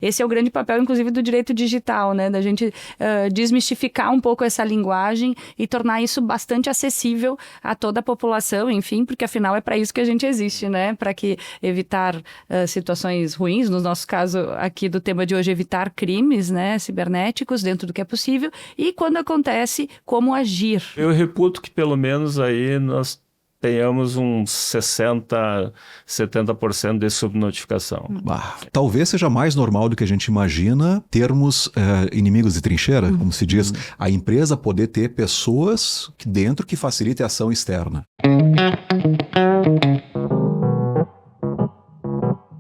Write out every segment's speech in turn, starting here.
Esse é o grande papel, inclusive, do direito digital, né? Da gente desmistificar um pouco essa linguagem e tornar isso bastante acessível a toda a população, enfim, porque afinal é para isso que a gente existe, né? Para que evitar situações ruins, no nosso caso aqui do tema de hoje, evitar crimes, né, cibernéticos dentro do que é possível e quando acontece, como agir. Eu reputo que pelo menos aí nós tenhamos uns 60%, 70% de subnotificação. Talvez seja mais normal do que a gente imagina termos inimigos de trincheira, como se diz, a empresa poder ter pessoas dentro que facilitem a ação externa.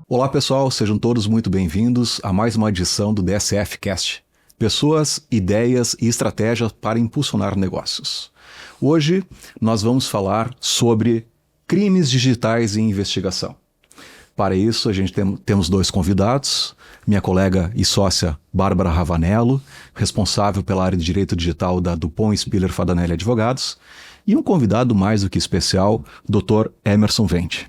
Olá pessoal, sejam todos muito bem-vindos a mais uma edição do DSF Cast. Pessoas, ideias e estratégias para impulsionar negócios. Hoje nós vamos falar sobre crimes digitais e investigação. Para isso a gente temos dois convidados, minha colega e sócia Bárbara Ravanello, responsável pela área de Direito Digital da Dupont Spiller Fadanelli Advogados, e um convidado mais do que especial, Dr. Emerson Vente.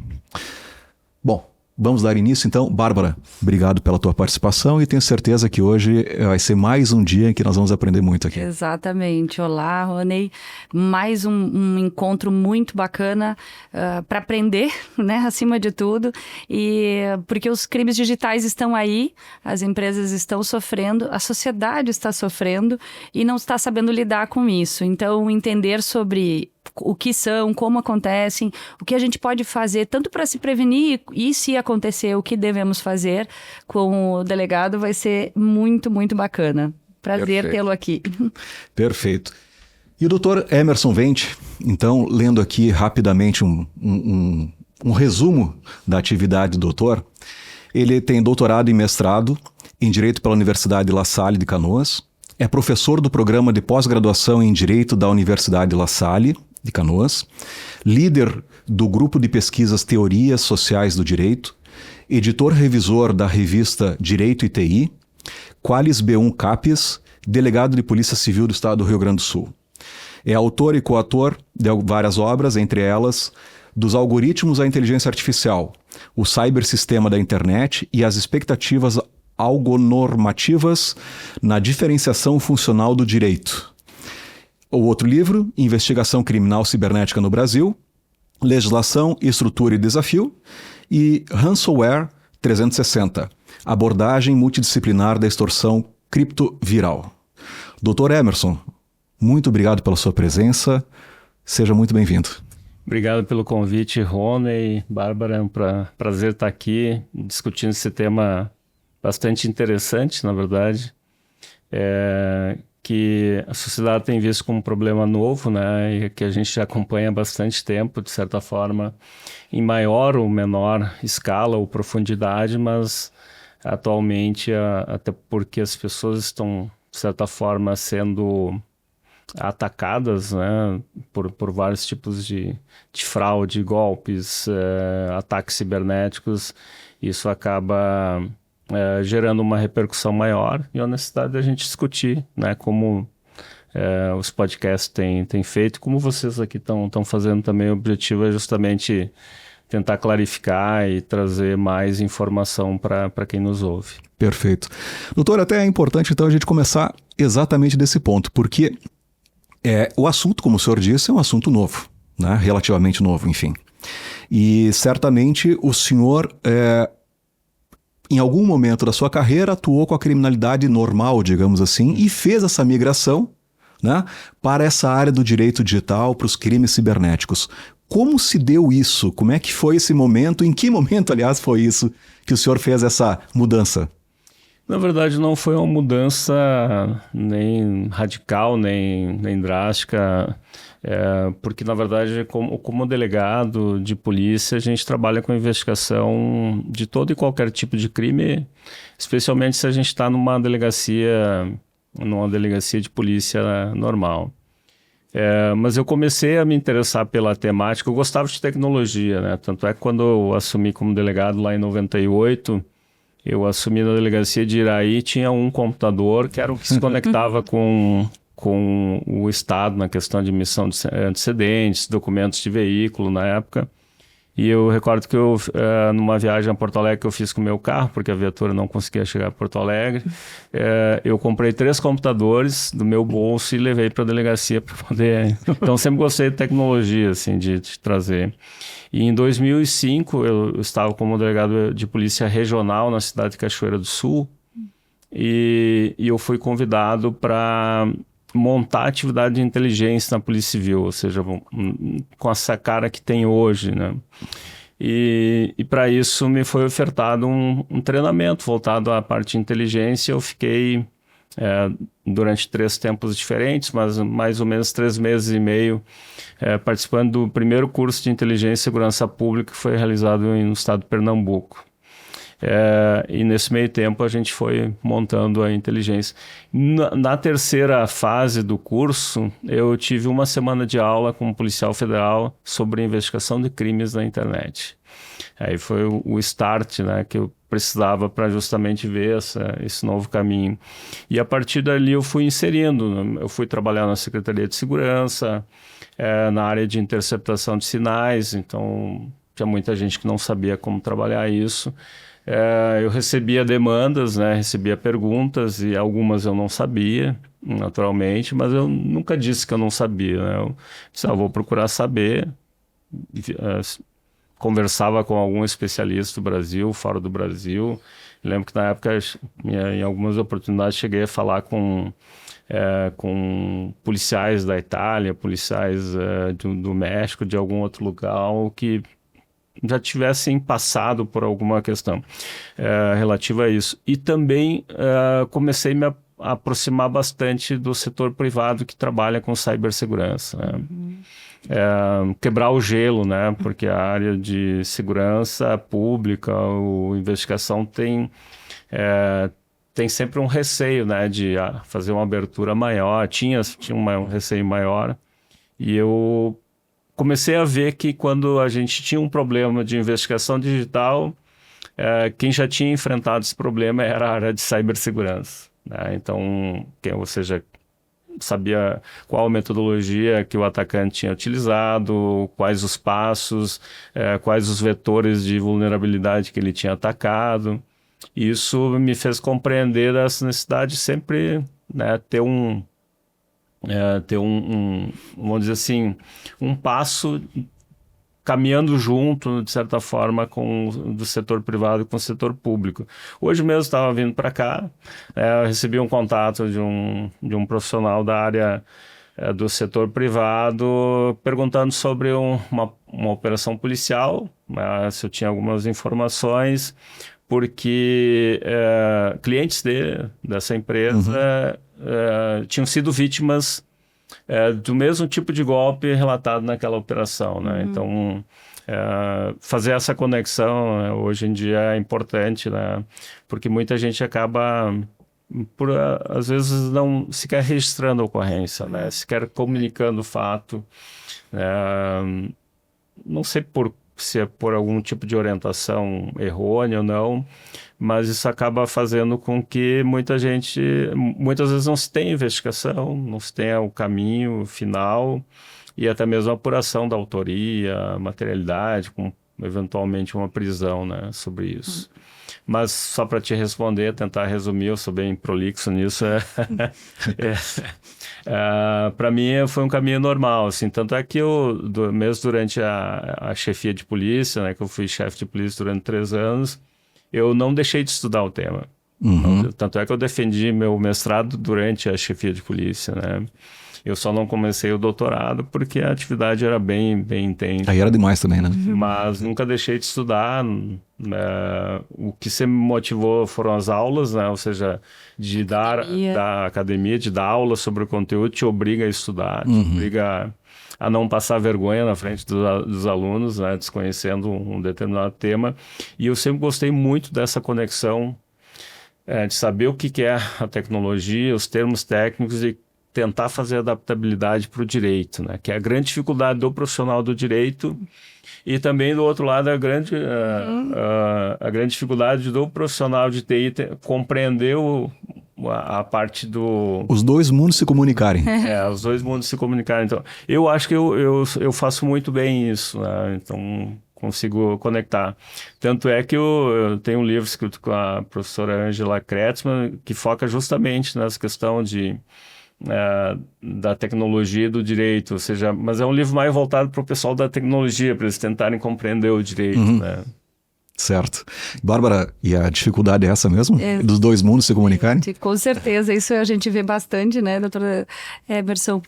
Bom, vamos dar início então. Bárbara, obrigado pela tua participação e tenho certeza que hoje vai ser mais um dia em que nós vamos aprender muito aqui. Exatamente. Olá, Rony. Mais um encontro muito bacana para aprender, né, acima de tudo. E porque os crimes digitais estão aí, as empresas estão sofrendo, a sociedade está sofrendo e não está sabendo lidar com isso. Então, entender sobre o que são, como acontecem, o que a gente pode fazer, tanto para se prevenir e se acontecer, o que devemos fazer com o delegado vai ser muito, muito bacana. Prazer tê-lo aqui. Perfeito. E o doutor Emerson Vente, então, lendo aqui rapidamente um resumo da atividade do doutor, ele tem doutorado e mestrado em Direito pela Universidade La Salle de Canoas, é professor do programa de pós-graduação em Direito da Universidade La Salle de Canoas, líder do grupo de pesquisas Teorias Sociais do Direito, editor-revisor da revista Direito e TI, Qualis B1 Capes, delegado de Polícia Civil do Estado do Rio Grande do Sul. É autor e coautor de várias obras, entre elas Dos Algoritmos à Inteligência Artificial, o Cybersistema da Internet e as Expectativas Algonormativas na Diferenciação Funcional do Direito. O outro livro, Investigação Criminal Cibernética no Brasil, Legislação, Estrutura e Desafio, e Ransomware 360, Abordagem Multidisciplinar da Extorsão Criptoviral. Dr. Emerson, muito obrigado pela sua presença, seja muito bem-vindo. Obrigado pelo convite, Rony. Bárbara, é um prazer estar aqui discutindo esse tema bastante interessante, na verdade, que a sociedade tem visto como um problema novo, né, e que a gente já acompanha há bastante tempo, de certa forma, em maior ou menor escala ou profundidade, mas atualmente, até porque as pessoas estão, de certa forma, sendo atacadas, né, por vários tipos de fraude, golpes, ataques cibernéticos, isso acaba gerando uma repercussão maior e a necessidade da gente discutir, né, como os podcasts têm feito, como vocês aqui estão fazendo também. O objetivo é justamente tentar clarificar e trazer mais informação para quem nos ouve. Perfeito. Doutor, até é importante então a gente começar exatamente desse ponto, porque o assunto, como o senhor disse, é um assunto novo, né, relativamente novo, enfim. E certamente o senhor em algum momento da sua carreira, atuou com a criminalidade normal, digamos assim, e fez essa migração, né, para essa área do direito digital, para os crimes cibernéticos. Como se deu isso? Como é que foi esse momento? Em que momento, aliás, foi isso que o senhor fez essa mudança? Na verdade, não foi uma mudança nem radical, nem drástica, porque, na verdade, como delegado de polícia, a gente trabalha com investigação de todo e qualquer tipo de crime, especialmente se a gente está numa delegacia de polícia normal. Mas eu comecei a me interessar pela temática, eu gostava de tecnologia, né? Tanto é que quando eu assumi como delegado lá em 98, eu assumi na delegacia de Iraí, tinha um computador que era o que se conectava com o Estado na questão de emissão de antecedentes, documentos de veículo na época. E eu recordo que eu, numa viagem a Porto Alegre que eu fiz com o meu carro, porque a viatura não conseguia chegar a Porto Alegre, eu comprei 3 computadores do meu bolso e levei para a delegacia para poder... Então, sempre gostei de tecnologia, assim, de trazer. E em 2005, eu estava como delegado de polícia regional na cidade de Cachoeira do Sul, e eu fui convidado para montar atividade de inteligência na Polícia Civil, ou seja, com essa cara que tem hoje, né? E para isso me foi ofertado um treinamento voltado à parte de inteligência. Eu fiquei durante 3 tempos diferentes, mas mais ou menos 3 meses e meio participando do primeiro curso de inteligência e segurança pública que foi realizado no estado de Pernambuco. E nesse meio tempo a gente foi montando a inteligência. Na terceira fase do curso, eu tive uma semana de aula com um policial federal sobre investigação de crimes na internet. Aí foi o start, né, que eu precisava para justamente ver esse novo caminho. E a partir dali eu fui inserindo, eu fui trabalhar na Secretaria de Segurança, na área de interceptação de sinais, então tinha muita gente que não sabia como trabalhar isso. Eu recebia demandas, né, recebia perguntas e algumas eu não sabia, naturalmente, mas eu nunca disse que eu não sabia, né? Eu disse, vou procurar saber, conversava com algum especialista do Brasil, fora do Brasil. Lembro que na época, em algumas oportunidades, cheguei a falar com policiais da Itália, policiais do México, de algum outro lugar, que já tivessem passado por alguma questão relativa a isso. E também comecei a me aproximar bastante do setor privado que trabalha com cibersegurança, né? Quebrar o gelo, né? Porque a área de segurança pública ou investigação tem sempre um receio, né? De fazer uma abertura maior, tinha um receio maior, e eu comecei a ver que quando a gente tinha um problema de investigação digital, quem já tinha enfrentado esse problema era a área de cibersegurança, né? Então, ou seja, sabia qual a metodologia que o atacante tinha utilizado, quais os passos, quais os vetores de vulnerabilidade que ele tinha atacado. Isso me fez compreender essa necessidade de sempre, né, ter vamos dizer assim, um passo caminhando junto, de certa forma, do setor privado com o setor público. Hoje mesmo estava vindo para cá, eu recebi um contato de um profissional da área do setor privado perguntando sobre uma operação policial, se eu tinha algumas informações, porque clientes dessa empresa tinham sido vítimas do mesmo tipo de golpe relatado naquela operação, né? Então, fazer essa conexão hoje em dia é importante, né? Porque muita gente acaba, às vezes, não sequer registrando a ocorrência, né? Sequer comunicando o fato. Não sei se é por algum tipo de orientação errônea ou não, mas isso acaba fazendo com que muitas vezes não se tenha investigação, não se tenha o caminho final e até mesmo a apuração da autoria, materialidade, com eventualmente uma prisão, né, sobre isso. Mas só para te responder, tentar resumir, eu sou bem prolixo nisso, para mim foi um caminho normal, assim, tanto é que eu, mesmo durante a chefia de polícia, né, que eu fui chefe de polícia durante 3 anos, eu não deixei de estudar o tema. Tanto é que eu defendi meu mestrado durante a chefia de polícia, né? Eu só não comecei o doutorado porque a atividade era bem intensa. Aí era demais também, né? Mas nunca deixei de estudar. O que sempre me motivou foram as aulas, né? Ou seja, da academia, de dar aula sobre o conteúdo, te obriga a estudar, te obriga a não passar vergonha na frente dos alunos, né? Desconhecendo um determinado tema. E eu sempre gostei muito dessa conexão, de saber o que é a tecnologia, os termos técnicos e tentar fazer adaptabilidade para o direito, né? Que é a grande dificuldade do profissional do direito e também, do outro lado, a grande dificuldade do profissional de TI compreender a parte do... Os dois mundos se comunicarem. Os dois mundos se comunicarem. Então, eu acho que eu faço muito bem isso, né? Então, consigo conectar. Tanto é que eu tenho um livro escrito com a professora Angela Kretzmann que foca justamente nessa questão da tecnologia e do direito, ou seja, mas é um livro mais voltado para o pessoal da tecnologia, para eles tentarem compreender o direito, né? Certo. Bárbara, e a dificuldade é essa mesmo? Dos dois mundos se comunicarem? Com certeza, isso a gente vê bastante, né, doutora Emerson?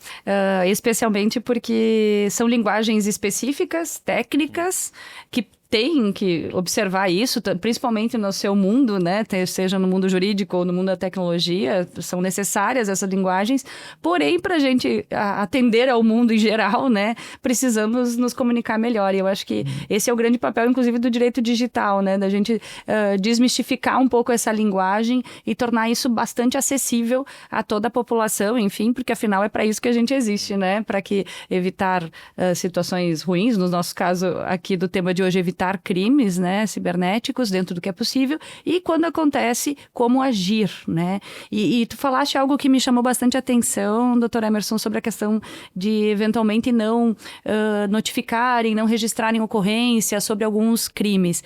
Especialmente porque são linguagens específicas, técnicas, que tem que observar isso, principalmente no seu mundo, né? Seja no mundo jurídico ou no mundo da tecnologia, são necessárias essas linguagens. Porém, para a gente atender ao mundo em geral, né? Precisamos nos comunicar melhor. E eu acho que esse é o grande papel, inclusive, do direito digital, né? Da gente desmistificar um pouco essa linguagem e tornar isso bastante acessível a toda a população, enfim, porque afinal é para isso que a gente existe, né? Para evitar situações ruins, no nosso caso aqui do tema de hoje, evitar crimes, né, cibernéticos dentro do que é possível, e quando acontece, como agir, né? E tu falaste algo que me chamou bastante atenção, doutor Emerson, sobre a questão de eventualmente não notificarem, não registrarem ocorrência sobre alguns crimes.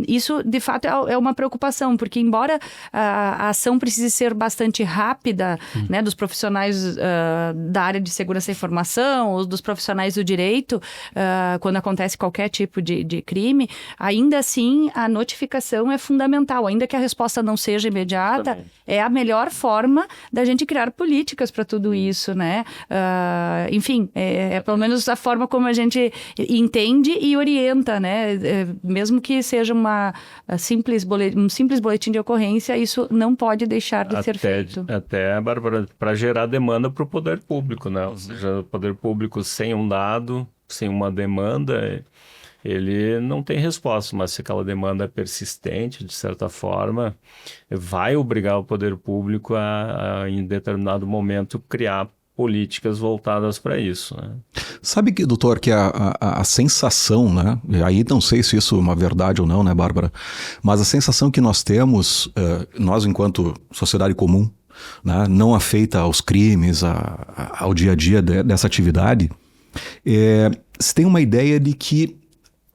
Isso, de fato, é uma preocupação, porque embora a ação precise ser bastante rápida, né, dos profissionais da área de segurança da informação, ou dos profissionais do direito, quando acontece qualquer tipo de crime, ainda assim a notificação é fundamental, ainda que a resposta não seja imediata, é a melhor forma da gente criar políticas para tudo isso, né? Enfim, é pelo menos a forma como a gente entende e orienta, né? Mesmo que seja um simples boletim de ocorrência, isso não pode deixar de ser feito. Até, Bárbara, para gerar demanda para o poder público, né? Ou seja, o poder público sem um dado, sem uma demanda, ele não tem resposta, mas se aquela demanda é persistente, de certa forma, vai obrigar o poder público em determinado momento, criar políticas voltadas para isso, né? Sabe, que, doutor, que a sensação, né? E aí não sei se isso é uma verdade ou não, né, Bárbara? Mas a sensação que nós temos, nós enquanto sociedade comum, né, não afeita aos crimes, ao dia a dia dessa atividade, se tem uma ideia de que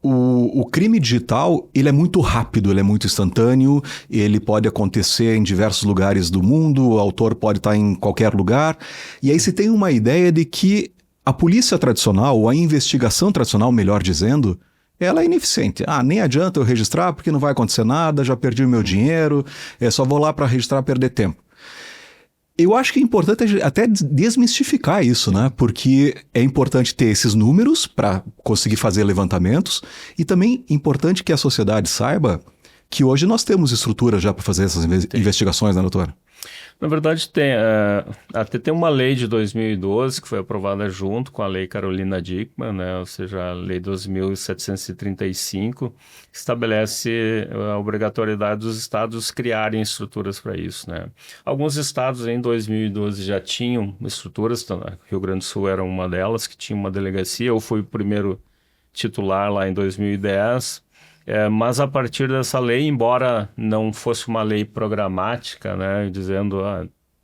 o crime digital, ele é muito rápido, ele é muito instantâneo, ele pode acontecer em diversos lugares do mundo, o autor pode estar em qualquer lugar, e aí se tem uma ideia de que a polícia tradicional, ou a investigação tradicional, melhor dizendo, ela é ineficiente. Nem adianta eu registrar porque não vai acontecer nada, já perdi o meu dinheiro, só vou lá para registrar, perder tempo. Eu acho que é importante até desmistificar isso, né? Porque é importante ter esses números para conseguir fazer levantamentos e também é importante que a sociedade saiba que hoje nós temos estrutura já para fazer essas investigações, né, doutora? Na verdade, até tem uma lei de 2012 que foi aprovada junto com a lei Carolina Dickmann, né? Ou seja, a lei 2.735, que estabelece a obrigatoriedade dos estados criarem estruturas para isso, né? Alguns estados em 2012 já tinham estruturas, Rio Grande do Sul era uma delas, que tinha uma delegacia. Eu fui o primeiro titular lá em 2010, mas a partir dessa lei, embora não fosse uma lei programática, né, dizendo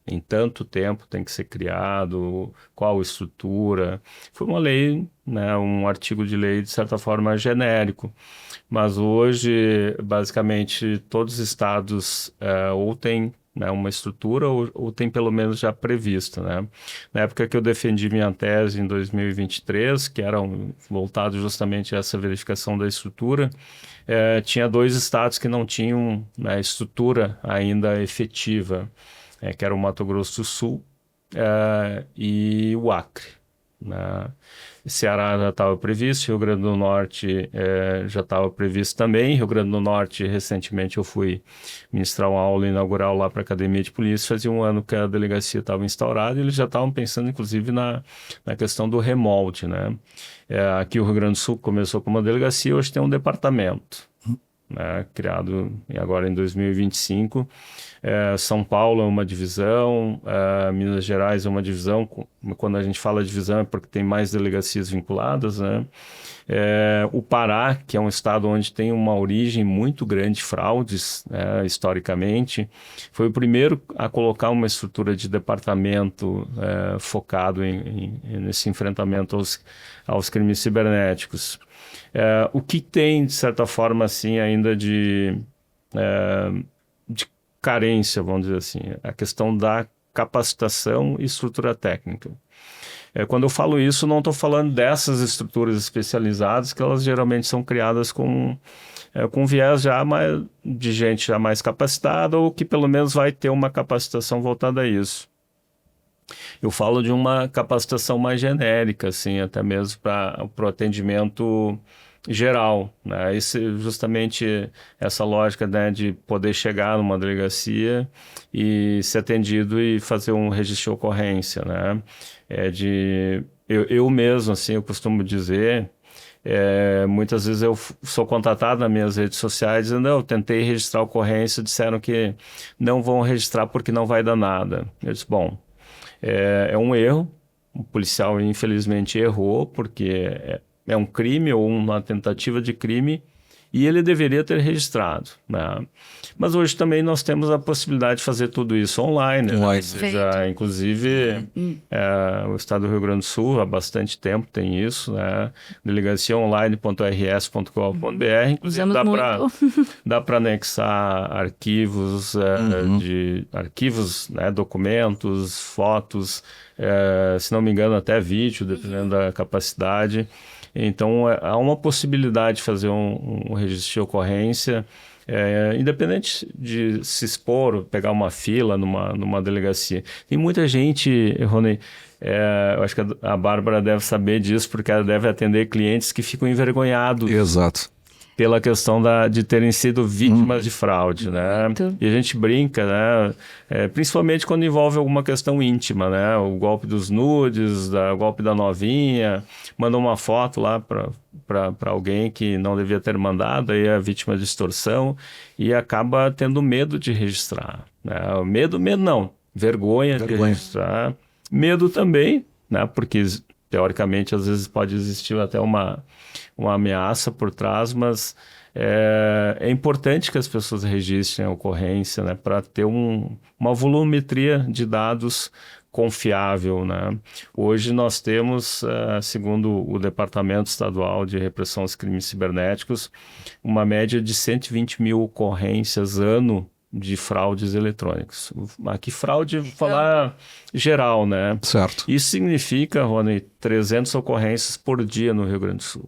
em tanto tempo tem que ser criado, qual estrutura, foi uma lei, né, um artigo de lei de certa forma genérico. Mas hoje, basicamente, todos os estados ou têm, né, uma estrutura ou tem pelo menos já prevista, né? Na época que eu defendi minha tese em 2023, que era voltado justamente a essa verificação da estrutura, tinha 2 estados que não tinham, né, estrutura ainda efetiva, que era o Mato Grosso do Sul e o Acre, né? Ceará já estava previsto, Rio Grande do Norte já estava previsto também. Rio Grande do Norte, recentemente eu fui ministrar uma aula inaugural lá para a Academia de Polícia, fazia um ano que a delegacia estava instaurada e eles já estavam pensando inclusive na questão do remolde, né? Aqui o Rio Grande do Sul começou com uma delegacia, hoje tem um departamento, né, criado agora em 2025. São Paulo é uma divisão, Minas Gerais é uma divisão. Quando a gente fala divisão é porque tem mais delegacias vinculadas, né? O Pará, que é um estado onde tem uma origem muito grande de fraudes, né, historicamente, foi o primeiro a colocar uma estrutura de departamento focado nesse enfrentamento aos crimes cibernéticos. O que tem, de certa forma, assim, ainda de carência, vamos dizer assim, a questão da capacitação e estrutura técnica. Quando eu falo isso, não estou falando dessas estruturas especializadas, que elas geralmente são criadas com viés já de gente já mais capacitada, ou que pelo menos vai ter uma capacitação voltada a isso. Eu falo de uma capacitação mais genérica, assim, até mesmo para o atendimento geral, né? Justamente essa lógica, né, de poder chegar numa delegacia e ser atendido e fazer um registro de ocorrência, né? Eu mesmo, assim, eu costumo dizer, muitas vezes eu sou contatado nas minhas redes sociais dizendo, eu tentei registrar a ocorrência, disseram que não vão registrar porque não vai dar nada. Eu disse, bom, é um erro, o policial infelizmente errou porque é um crime ou uma tentativa de crime e ele deveria ter registrado, né? Mas hoje também nós temos a possibilidade de fazer tudo isso online. Né? Ou seja, inclusive, o Estado do Rio Grande do Sul há bastante tempo tem isso, né? delegaciaonline.rs.gov.br. Inclusive dá para anexar arquivos, né? Documentos, fotos, se não me engano até vídeo, dependendo da capacidade. Então, há uma possibilidade de fazer um registro de ocorrência, independente de se expor, pegar uma fila numa delegacia. Tem muita gente, Rony, eu acho que a Bárbara deve saber disso, porque ela deve atender clientes que ficam envergonhados. Exato. Pela questão de terem sido vítimas de fraude, né? E a gente brinca, né? Principalmente quando envolve alguma questão íntima, né? O golpe dos nudes, o golpe da novinha, manda uma foto lá para alguém que não devia ter mandado, aí é vítima de extorsão e acaba tendo medo de registrar, né? Medo não, vergonha de registrar. Medo também, né? Porque teoricamente às vezes pode existir até uma ameaça por trás, mas é importante que as pessoas registrem a ocorrência, né, para ter uma volumetria de dados confiável, né? Hoje nós temos, segundo o Departamento Estadual de Repressão aos Crimes Cibernéticos, uma média de 120 mil ocorrências ano de fraudes eletrônicas. Aqui fraude, vou falar geral, né? Certo. Isso significa, Rony, 300 ocorrências por dia no Rio Grande do Sul.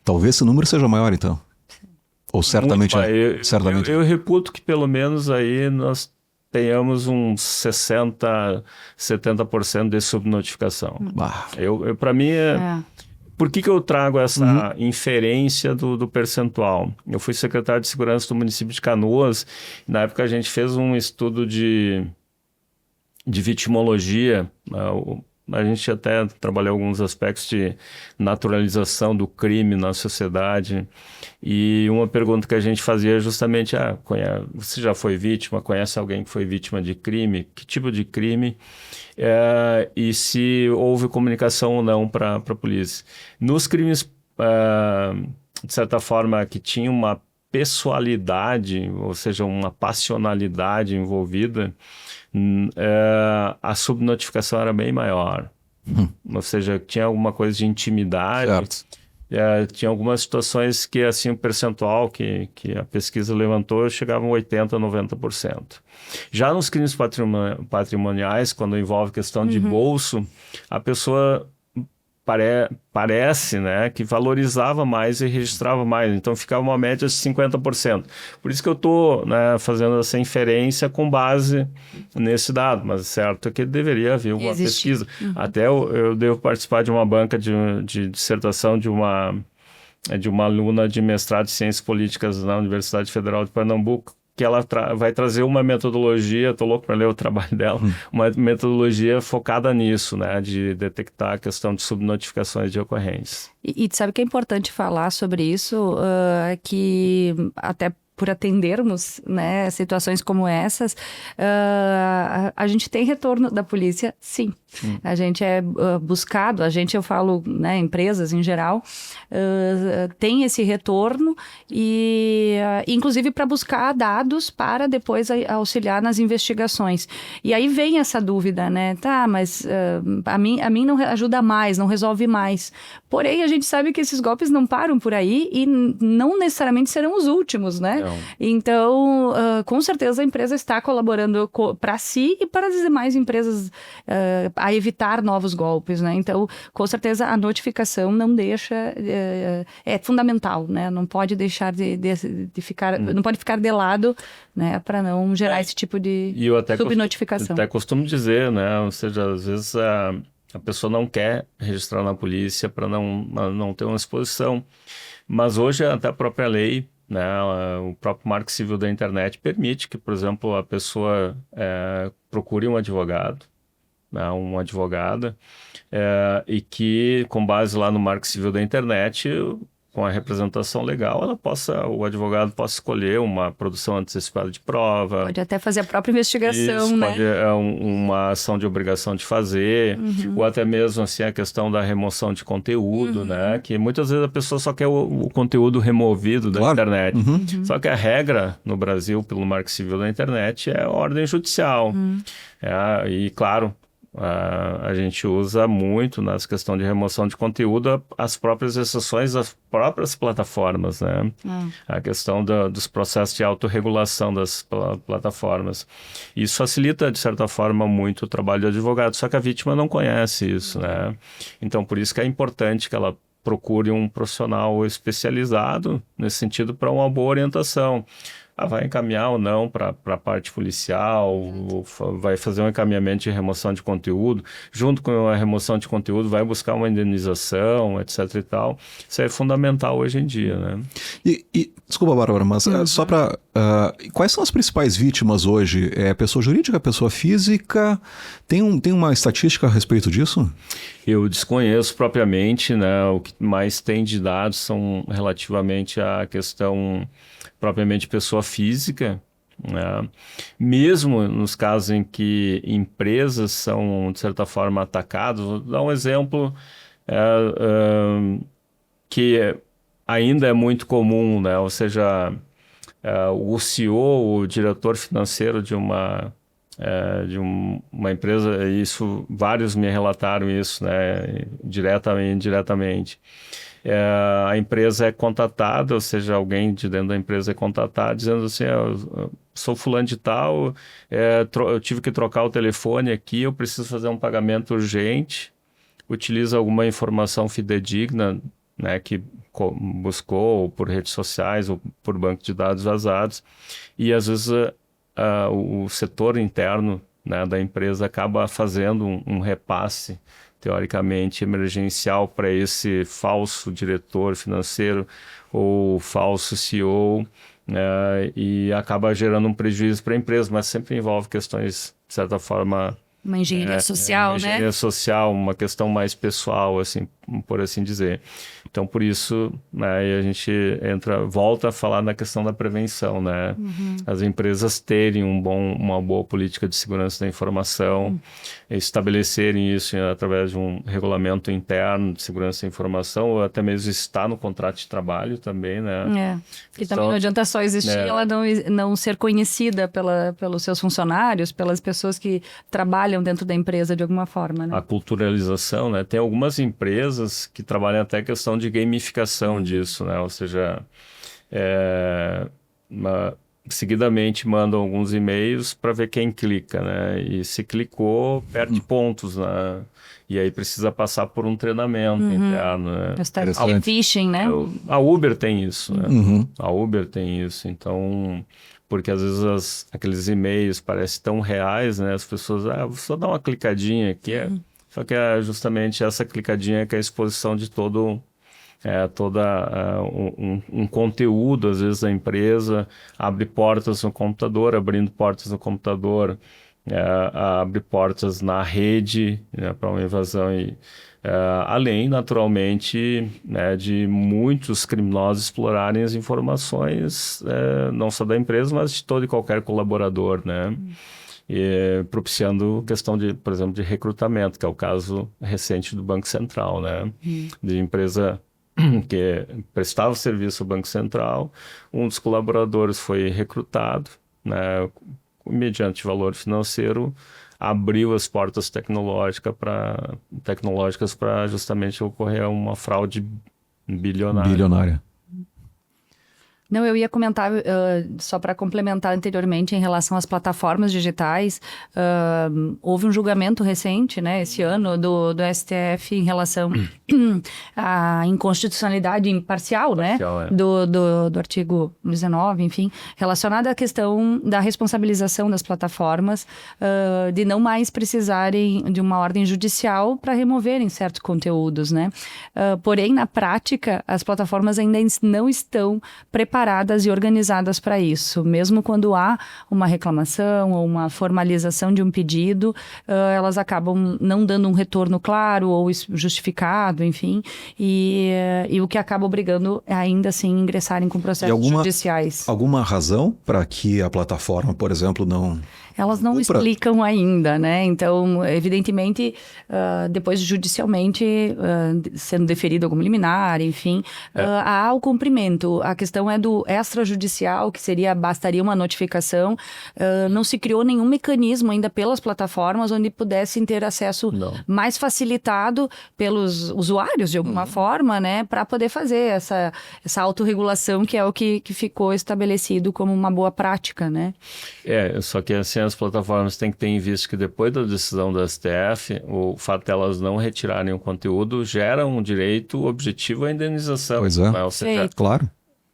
Talvez esse número seja maior, então. Ou certamente certamente. Eu reputo que pelo menos aí nós tenhamos uns 60%, 70% de subnotificação. Para mim Por que eu trago essa inferência do percentual? Eu fui secretário de Segurança do município de Canoas. Na época a gente fez um estudo de vitimologia. A gente até trabalhou alguns aspectos de naturalização do crime na sociedade. E uma pergunta que a gente fazia é justamente, você já foi vítima? Conhece alguém que foi vítima de crime? Que tipo de crime? E se houve comunicação ou não para a polícia. Nos crimes, de certa forma, que tinham uma pessoalidade, ou seja, uma passionalidade envolvida, a subnotificação era bem maior. Ou seja, tinha alguma coisa de intimidade. Certo. Tinha algumas situações que assim, o percentual que a pesquisa levantou chegava a 80%, 90%. Já nos crimes patrimoniais, quando envolve questão de bolso, a pessoa parece, né, que valorizava mais e registrava mais. Então ficava uma média de 50%. Por isso que eu estou, né, fazendo essa inferência com base nesse dado. Mas certo é que deveria haver uma pesquisa. Até eu devo participar de uma banca de dissertação de uma aluna de mestrado em Ciências Políticas na Universidade Federal de Pernambuco, que ela vai trazer uma metodologia, estou louco para ler o trabalho dela, uma metodologia focada nisso, né, de detectar a questão de subnotificações de ocorrências. E sabe que é importante falar sobre isso, que até por atendermos, né, situações como essas, a gente tem retorno da polícia, sim. A gente é buscado, eu falo, né, empresas em geral, tem esse retorno e inclusive para buscar dados para depois auxiliar nas investigações. E aí vem essa dúvida, né? Tá, mas a mim não ajuda mais, não resolve mais. Porém, a gente sabe que esses golpes não param por aí e não necessariamente serão os últimos, né? Não. Então, com certeza a empresa está colaborando para si e para as demais empresas a evitar novos golpes, né? Então, com certeza a notificação não deixa, é fundamental, né? Não pode deixar de ficar, não pode ficar de lado, né? Para não gerar esse tipo de E eu até subnotificação. até costumo dizer, né? Ou seja, às vezes a pessoa não quer registrar na polícia para não ter uma exposição. Mas hoje até a própria lei, né, o próprio Marco Civil da Internet permite que, por exemplo, a pessoa procure um advogado, né, uma advogada, e que, com base lá no Marco Civil da Internet, com a representação legal, o advogado possa escolher uma produção antecipada de prova. Pode até fazer a própria investigação, Isso, né? pode, uma ação de obrigação de fazer, ou até mesmo assim, a questão da remoção de conteúdo, né? Que muitas vezes a pessoa só quer o conteúdo removido da internet. Só que a regra no Brasil, pelo Marco Civil da Internet, é a ordem judicial. E, claro, a gente usa muito nas questões de remoção de conteúdo as próprias exceções das próprias plataformas, né? A questão dos processos de autorregulação das plataformas. Isso facilita, de certa forma, muito o trabalho do advogado, só que a vítima não conhece isso, né? Então, por isso que é importante que ela procure um profissional especializado nesse sentido para uma boa orientação. Vai encaminhar ou não para a parte policial, ou vai fazer um encaminhamento de remoção de conteúdo, junto com a remoção de conteúdo vai buscar uma indenização, etc e tal. Isso é fundamental hoje em dia, né? Desculpa, Bárbara, mas só para... quais são as principais vítimas hoje? É pessoa jurídica, pessoa física? Tem uma estatística a respeito disso? Eu desconheço propriamente, né? O que mais tem de dados são relativamente à questão propriamente pessoa física, né? Mesmo nos casos em que empresas são, de certa forma, atacadas. Vou dar um exemplo que ainda é muito comum, né? Ou seja, o CEO, o diretor financeiro de uma empresa, isso, vários me relataram isso, né? Diretamente e indiretamente. A empresa é contatada, ou seja, alguém de dentro da empresa é contatado, dizendo assim, eu sou fulano de tal, eu tive que trocar o telefone aqui, eu preciso fazer um pagamento urgente, utiliza alguma informação fidedigna, né, que buscou ou por redes sociais ou por banco de dados vazados, e às vezes o setor interno, né, da empresa acaba fazendo um repasse teoricamente emergencial para esse falso diretor financeiro ou falso CEO, e acaba gerando um prejuízo para a empresa, mas sempre envolve questões, de certa forma... Uma engenharia social, né? Engenharia social, uma questão mais pessoal, assim, por assim dizer. Então, por isso, né, a gente volta a falar na questão da prevenção, né? As empresas terem uma boa política de segurança da informação, estabelecerem isso através de um regulamento interno de segurança da informação, ou até mesmo estar no contrato de trabalho também, né? Que também não adianta só existir, ela não ser conhecida pelos seus funcionários, pelas pessoas que trabalham dentro da empresa de alguma forma, né? A culturalização, né? Tem algumas empresas que trabalham até a questão de gamificação disso, né? Ou seja, seguidamente mandam alguns e-mails para ver quem clica, né? E se clicou, perde pontos, né? E aí precisa passar por um treinamento interno, né? É phishing, né? A Uber tem isso, né? A Uber tem isso, então... Porque às vezes aqueles e-mails parecem tão reais, né? As pessoas, vou só dar uma clicadinha aqui. Só que é justamente essa clicadinha que é a exposição de todo um conteúdo, às vezes, da empresa. Abre portas no computador, abrindo portas no computador, abre portas na rede, né, para uma invasão. Além, naturalmente, né, de muitos criminosos explorarem as informações, não só da empresa, mas de todo e qualquer colaborador, né? Propiciando questão de, por exemplo, de recrutamento, que é o caso recente do Banco Central, né? De empresa que prestava serviço ao Banco Central, um dos colaboradores foi recrutado, né, mediante valor financeiro, abriu as portas tecnológicas para justamente ocorrer uma fraude bilionária. Não, eu ia comentar, só para complementar anteriormente, em relação às plataformas digitais, houve um julgamento recente, né, esse ano, do STF em relação à inconstitucionalidade parcial, né, do artigo 19, enfim, relacionada à questão da responsabilização das plataformas, de não mais precisarem de uma ordem judicial para removerem certos conteúdos, né. Porém, na prática, as plataformas ainda não estão preparadas e organizadas para isso. Mesmo quando há uma reclamação ou uma formalização de um pedido, elas acabam não dando um retorno claro ou justificado, enfim, e o que acaba obrigando ainda assim ingressarem com processos judiciais. Alguma razão para que a plataforma, por exemplo, não... Elas não explicam ainda, né? Então, evidentemente, depois judicialmente, sendo deferido algum liminar, enfim, há o cumprimento. A questão é do extrajudicial, que bastaria uma notificação. Não se criou nenhum mecanismo ainda pelas plataformas onde pudessem ter acesso mais facilitado pelos usuários, de alguma forma, né? Para poder fazer essa autorregulação, que é o que ficou estabelecido como uma boa prática, né? Só que assim, as plataformas têm que ter em vista que depois da decisão do STF, o fato de elas não retirarem o conteúdo gera um direito objetivo à indenização. Pois é, né? Ou seja, claro.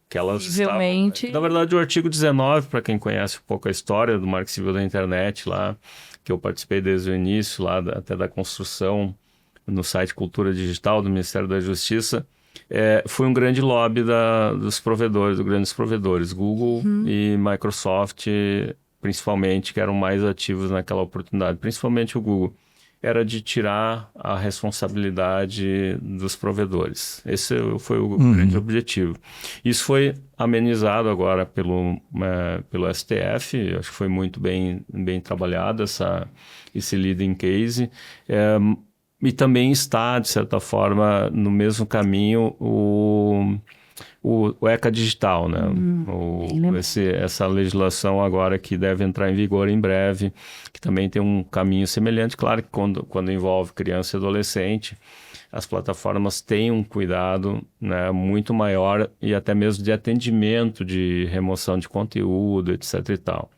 Que elas Possivelmente. Na verdade, o artigo 19, para quem conhece um pouco a história do Marco Civil da Internet lá, que eu participei desde o início, lá até da construção no site Cultura Digital do Ministério da Justiça, foi um grande lobby dos grandes provedores, Google e Microsoft, principalmente, que eram mais ativos naquela oportunidade, principalmente o Google, era de tirar a responsabilidade dos provedores. Esse foi o grande objetivo. Isso foi amenizado agora pelo STF, acho que foi muito bem trabalhado esse leading case, e também está, de certa forma, no mesmo caminho o ECA Digital, né? Essa legislação agora que deve entrar em vigor em breve, que também tem um caminho semelhante. Claro que quando envolve criança e adolescente, as plataformas têm um cuidado, né, muito maior e até mesmo de atendimento, de remoção de conteúdo, etc. e tal.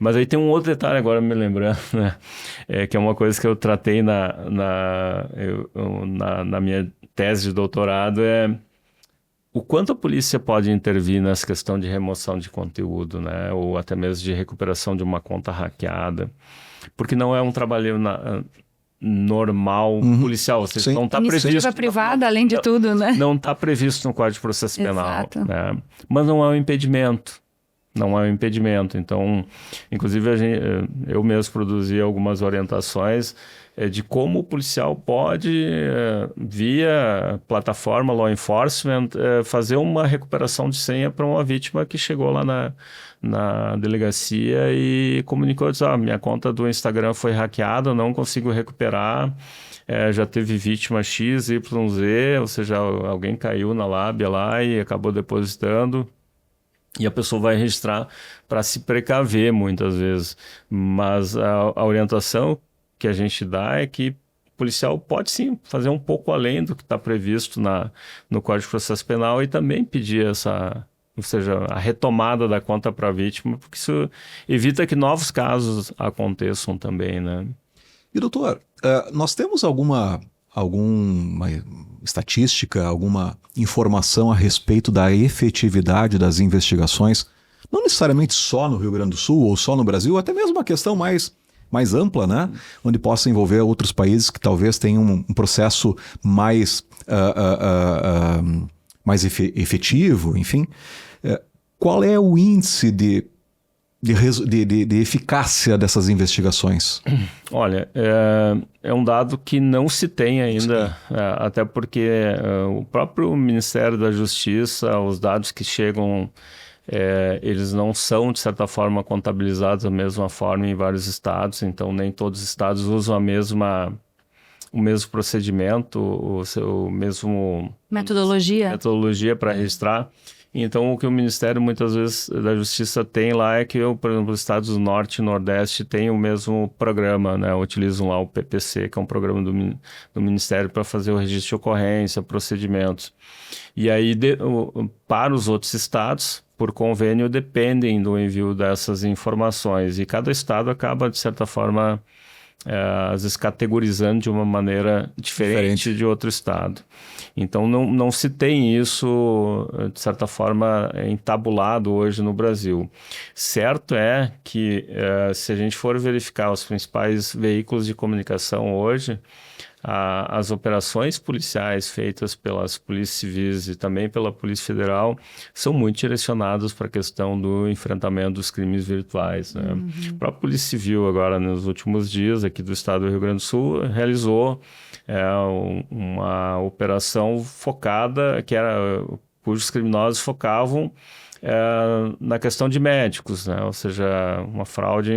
Mas aí tem um outro detalhe agora me lembrando, né? Que é uma coisa que eu tratei na minha tese de doutorado, o quanto a polícia pode intervir nessa questão de remoção de conteúdo, né? Ou até mesmo de recuperação de uma conta hackeada. Porque não é um trabalho normal policial. Ou seja, não está previsto... Iniciativa privada, além de tudo, né? Não está previsto no Código de Processo Penal. Exato. Né? Mas não é um impedimento. Não é um impedimento. Então, inclusive, eu mesmo produzi algumas orientações de como o policial pode, via plataforma law enforcement, fazer uma recuperação de senha para uma vítima que chegou lá na delegacia e comunicou, disse, minha conta do Instagram foi hackeada, não consigo recuperar, já teve vítima X, Y, Z, ou seja, alguém caiu na lábia lá e acabou depositando. E a pessoa vai registrar para se precaver muitas vezes. Mas a orientação que a gente dá é que o policial pode sim fazer um pouco além do que está previsto no Código de Processo Penal e também pedir ou seja, a retomada da conta para a vítima, porque isso evita que novos casos aconteçam também, né? E doutor, nós temos alguma estatística, alguma informação a respeito da efetividade das investigações, não necessariamente só no Rio Grande do Sul ou só no Brasil, até mesmo uma questão mais ampla, né? Onde possa envolver outros países que talvez tenham um processo mais efetivo, enfim. Qual é o índice de eficácia dessas investigações? Olha, é um dado que não se tem ainda, até porque o próprio Ministério da Justiça, os dados que chegam, eles não são, de certa forma, contabilizados da mesma forma em vários estados, então nem todos os estados usam o mesmo procedimento, o mesmo... Metodologia para registrar. Então, o que o Ministério, muitas vezes, da Justiça tem lá é que, por exemplo, os estados do Norte e Nordeste têm o mesmo programa, né? Utilizam lá o PPC, que é um programa do Ministério para fazer o registro de ocorrência, procedimentos. E aí, para os outros estados, por convênio, dependem do envio dessas informações. E cada estado acaba, de certa forma, às vezes categorizando de uma maneira diferente de outro estado. Então não se tem isso, de certa forma, entabulado hoje no Brasil. Certo é que se a gente for verificar os principais veículos de comunicação hoje, as operações policiais feitas pelas polícias civis e também pela Polícia Federal são muito direcionadas para a questão do enfrentamento dos crimes virtuais, né? A própria Polícia Civil agora, nos últimos dias, aqui do estado do Rio Grande do Sul, realizou uma operação focada, cujos criminosos focavam na questão de médicos, né? Ou seja, uma fraude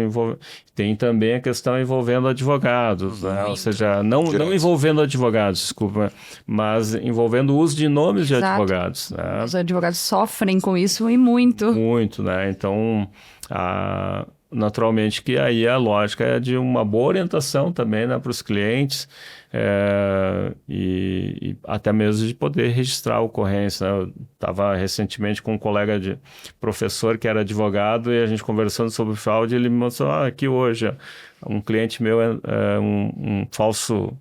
tem também a questão envolvendo advogados, né? Ou seja, não envolvendo advogados, desculpa, mas envolvendo o uso de nomes de advogados, né? Os advogados sofrem com isso e muito. Muito, né? Então, naturalmente que aí a lógica é de uma boa orientação também, né, para os clientes, e até mesmo de poder registrar a ocorrência, né? Eu estava recentemente com um colega de professor que era advogado e a gente conversando sobre fraude, ele me mostrou, aqui hoje um cliente meu um falso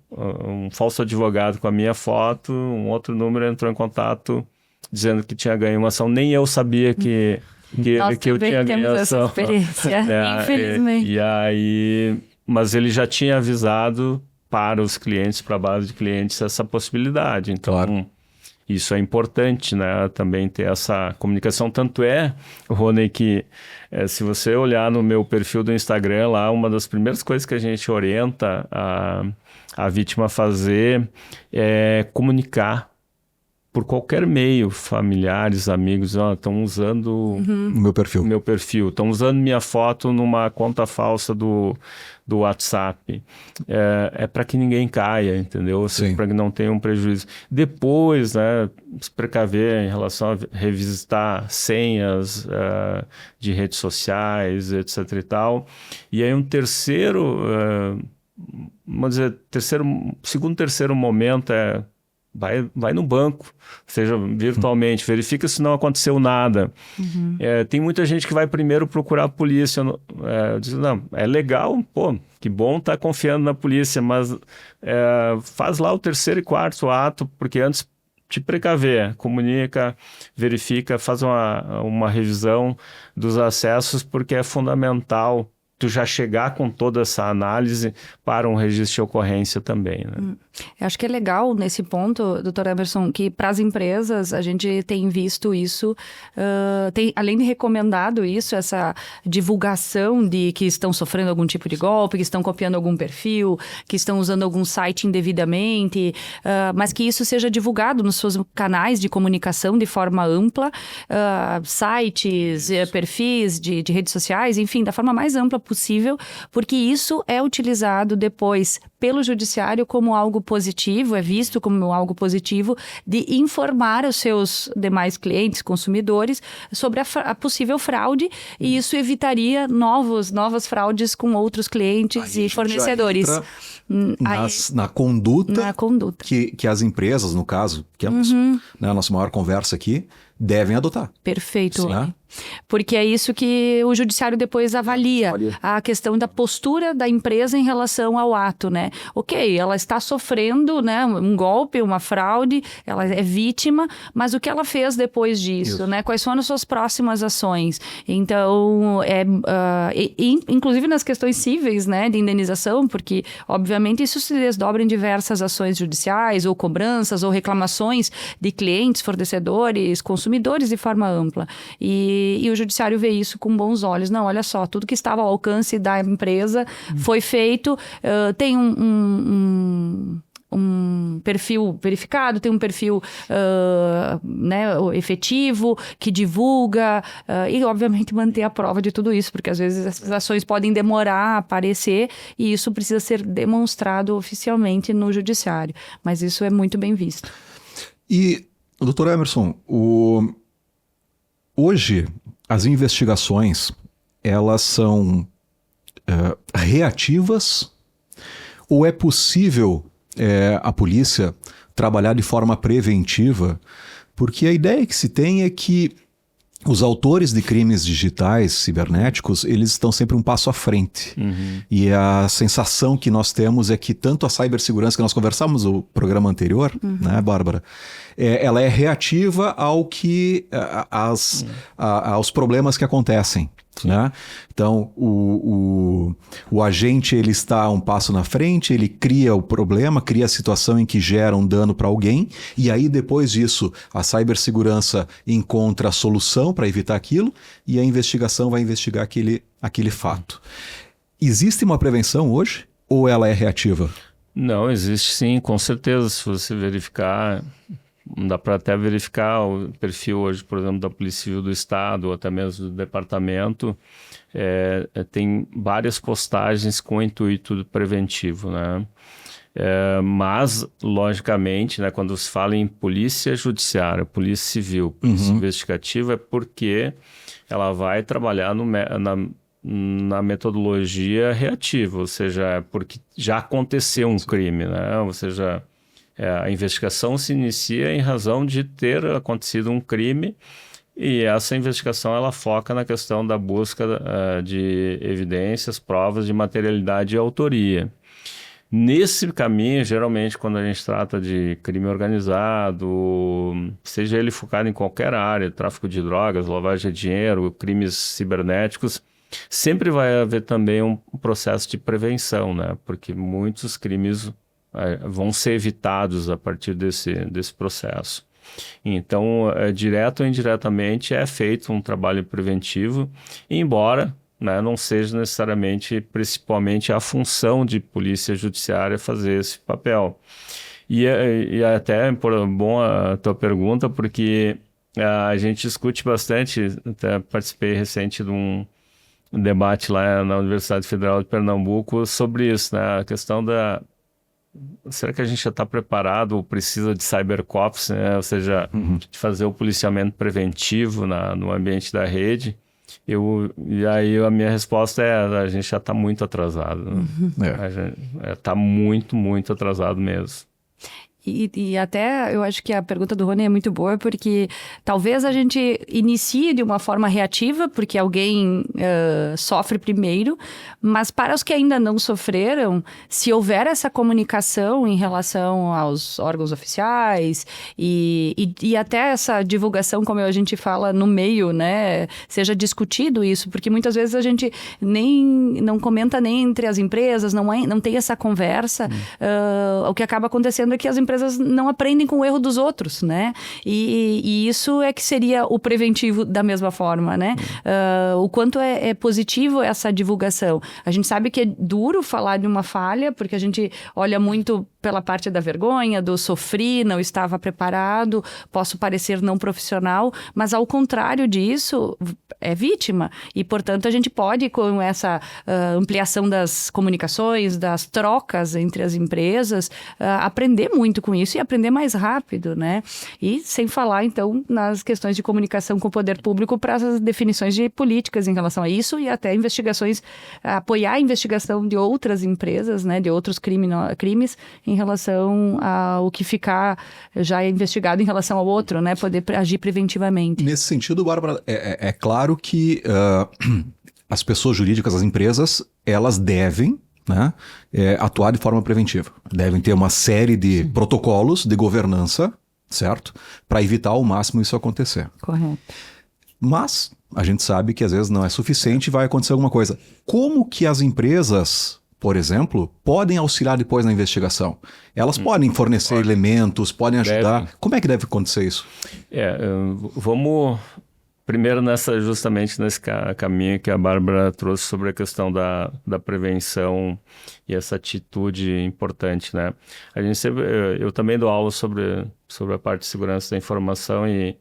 advogado com a minha foto, um outro número entrou em contato dizendo que tinha ganho uma ação, nem eu sabia que eu tinha ganho essa experiência, infelizmente. E aí, mas ele já tinha avisado para os clientes, para a base de clientes, essa possibilidade. Então, claro, isso é importante, né? Também ter essa comunicação. Tanto é, Rony, que se você olhar no meu perfil do Instagram lá, uma das primeiras coisas que a gente orienta a vítima a fazer é comunicar por qualquer meio, familiares, amigos, estão usando o meu perfil, estão usando minha foto numa conta falsa do WhatsApp. É para que ninguém caia, entendeu? Para que não tenha um prejuízo. Depois, né, se precaver em relação a revisitar senhas de redes sociais, etc. e tal. E aí um terceiro, vamos dizer, terceiro momento vai no banco, seja virtualmente, verifica se não aconteceu nada. Tem muita gente que vai primeiro procurar a polícia, diz, não, é legal, pô, que bom estar confiando na polícia, mas faz lá o terceiro e quarto ato, porque antes te precaver, comunica, verifica, faz uma revisão dos acessos, porque é fundamental tu já chegar com toda essa análise para um registro de ocorrência também, né? Eu acho que é legal nesse ponto, doutor Emerson, que para as empresas a gente tem visto isso, além de recomendado isso, essa divulgação de que estão sofrendo algum tipo de golpe, que estão copiando algum perfil, que estão usando algum site indevidamente, mas que isso seja divulgado nos seus canais de comunicação de forma ampla, sites, perfis de redes sociais, enfim, da forma mais ampla possível, porque isso é utilizado depois pelo judiciário como algo positivo, é visto como algo positivo de informar os seus demais clientes, consumidores, sobre a possível fraude, e isso evitaria novas fraudes com outros clientes e fornecedores. Na conduta que as empresas, no caso, que é a nossa maior conversa aqui, devem adotar. Perfeito. Né? Porque é isso que o judiciário depois avalia, a questão da postura da empresa em relação ao ato, né? Ok, ela está sofrendo, né, um golpe, uma fraude, ela é vítima, mas o que ela fez depois disso, né? Quais foram as suas próximas ações? Então, inclusive nas questões cíveis, né, de indenização, porque, obviamente, isso se desdobra em diversas ações judiciais, ou cobranças, ou reclamações de clientes, fornecedores, consumidores de forma ampla. E o judiciário vê isso com bons olhos. Não, olha só, tudo que estava ao alcance da empresa foi feito, tem um perfil verificado, tem um perfil efetivo, que divulga, e obviamente manter a prova de tudo isso, porque às vezes essas ações podem demorar a aparecer e isso precisa ser demonstrado oficialmente no judiciário, mas isso é muito bem visto. E, doutor Emerson, Hoje, as investigações, elas são reativas ou é possível a polícia trabalhar de forma preventiva? Porque a ideia que se tem é que os autores de crimes digitais, cibernéticos, eles estão sempre um passo à frente. E a sensação que nós temos é que tanto a cibersegurança, que nós conversamos no programa anterior, né, Bárbara, ela é reativa ao que, aos problemas que acontecem. Né? Então, o agente ele está um passo na frente, ele cria o problema, cria a situação em que gera um dano para alguém, e aí depois disso a cibersegurança encontra a solução para evitar aquilo, e a investigação vai investigar aquele fato. Existe uma prevenção hoje ou ela é reativa? Não, existe sim, com certeza. Se você verificar, dá para até verificar o perfil hoje, por exemplo, da Polícia Civil do Estado ou até mesmo do departamento, tem várias postagens com intuito preventivo, né? Mas, logicamente, né, quando se fala em polícia judiciária, polícia civil, polícia investigativa, é porque ela vai trabalhar na metodologia reativa, ou seja, é porque já aconteceu um crime, né? Ou seja, a investigação se inicia em razão de ter acontecido um crime, e essa investigação ela foca na questão da busca de evidências, provas de materialidade e autoria. Nesse caminho, geralmente, quando a gente trata de crime organizado, seja ele focado em qualquer área, tráfico de drogas, lavagem de dinheiro, crimes cibernéticos, sempre vai haver também um processo de prevenção, né? Porque muitos crimes vão ser evitados a partir desse processo. Então, direto ou indiretamente, é feito um trabalho preventivo, embora, né, não seja necessariamente, principalmente, a função de polícia judiciária fazer esse papel. E até é bom a tua pergunta, porque a gente discute bastante, até participei recente de um debate lá na Universidade Federal de Pernambuco sobre isso, né, a questão será que a gente já está preparado ou precisa de cybercops, né? Ou seja, de fazer o policiamento preventivo no ambiente da rede? E aí a minha resposta a gente já está muito atrasado. Né? Está muito, muito atrasado mesmo. E até eu acho que a pergunta do Rony é muito boa, porque talvez a gente inicie de uma forma reativa, porque alguém sofre primeiro, mas para os que ainda não sofreram, se houver essa comunicação em relação aos órgãos oficiais e até essa divulgação, como a gente fala no meio, né, seja discutido isso, porque muitas vezes a gente não comenta nem entre as empresas, não tem essa conversa, o que acaba acontecendo é que as empresas não aprendem com o erro dos outros, né? E isso é que seria o preventivo da mesma forma, né? O quanto é positivo essa divulgação. A gente sabe que é duro falar de uma falha, porque a gente olha muito pela parte da vergonha, do sofri, não estava preparado, posso parecer não profissional, mas ao contrário disso, é vítima. E, portanto, a gente pode, com essa ampliação das comunicações, das trocas entre as empresas, aprender muito com isso e aprender mais rápido, né? E sem falar, então, nas questões de comunicação com o poder público para as definições de políticas em relação a isso e até investigações, apoiar a investigação de outras empresas, né? De outros crimes em relação ao que ficar já investigado em relação ao outro, né? Poder agir preventivamente. Nesse sentido, Bárbara, é claro que as pessoas jurídicas, as empresas, elas devem, né, atuar de forma preventiva. Devem ter uma série de protocolos de governança, certo? Para evitar ao máximo isso acontecer. Correto. Mas a gente sabe que às vezes não é suficiente e vai acontecer alguma coisa. Como que as empresas, por exemplo, podem auxiliar depois na investigação? Elas podem fornecer elementos, podem ajudar. Como é que deve acontecer isso? Vamos primeiro justamente nesse caminho que a Bárbara trouxe sobre a questão da prevenção e essa atitude importante, né? Eu também dou aula sobre a parte de segurança da informação e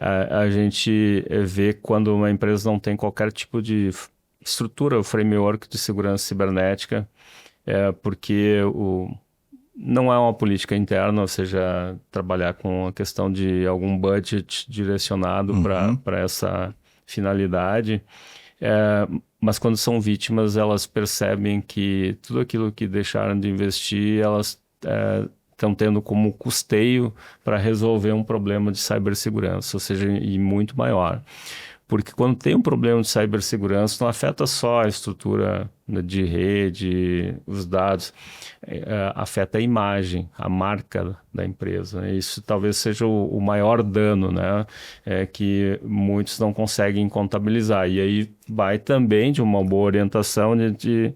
a gente vê quando uma empresa não tem qualquer tipo de estrutura, o framework de segurança cibernética, porque não é uma política interna, ou seja, trabalhar com a questão de algum budget direcionado para essa finalidade. Mas quando são vítimas, elas percebem que tudo aquilo que deixaram de investir, elas estão tendo como custeio para resolver um problema de cibersegurança, ou seja, e muito maior. Porque quando tem um problema de cibersegurança, não afeta só a estrutura de rede, os dados, afeta a imagem, a marca da empresa, né? Isso talvez seja o maior dano, né? Que muitos não conseguem contabilizar. E aí vai também de uma boa orientação de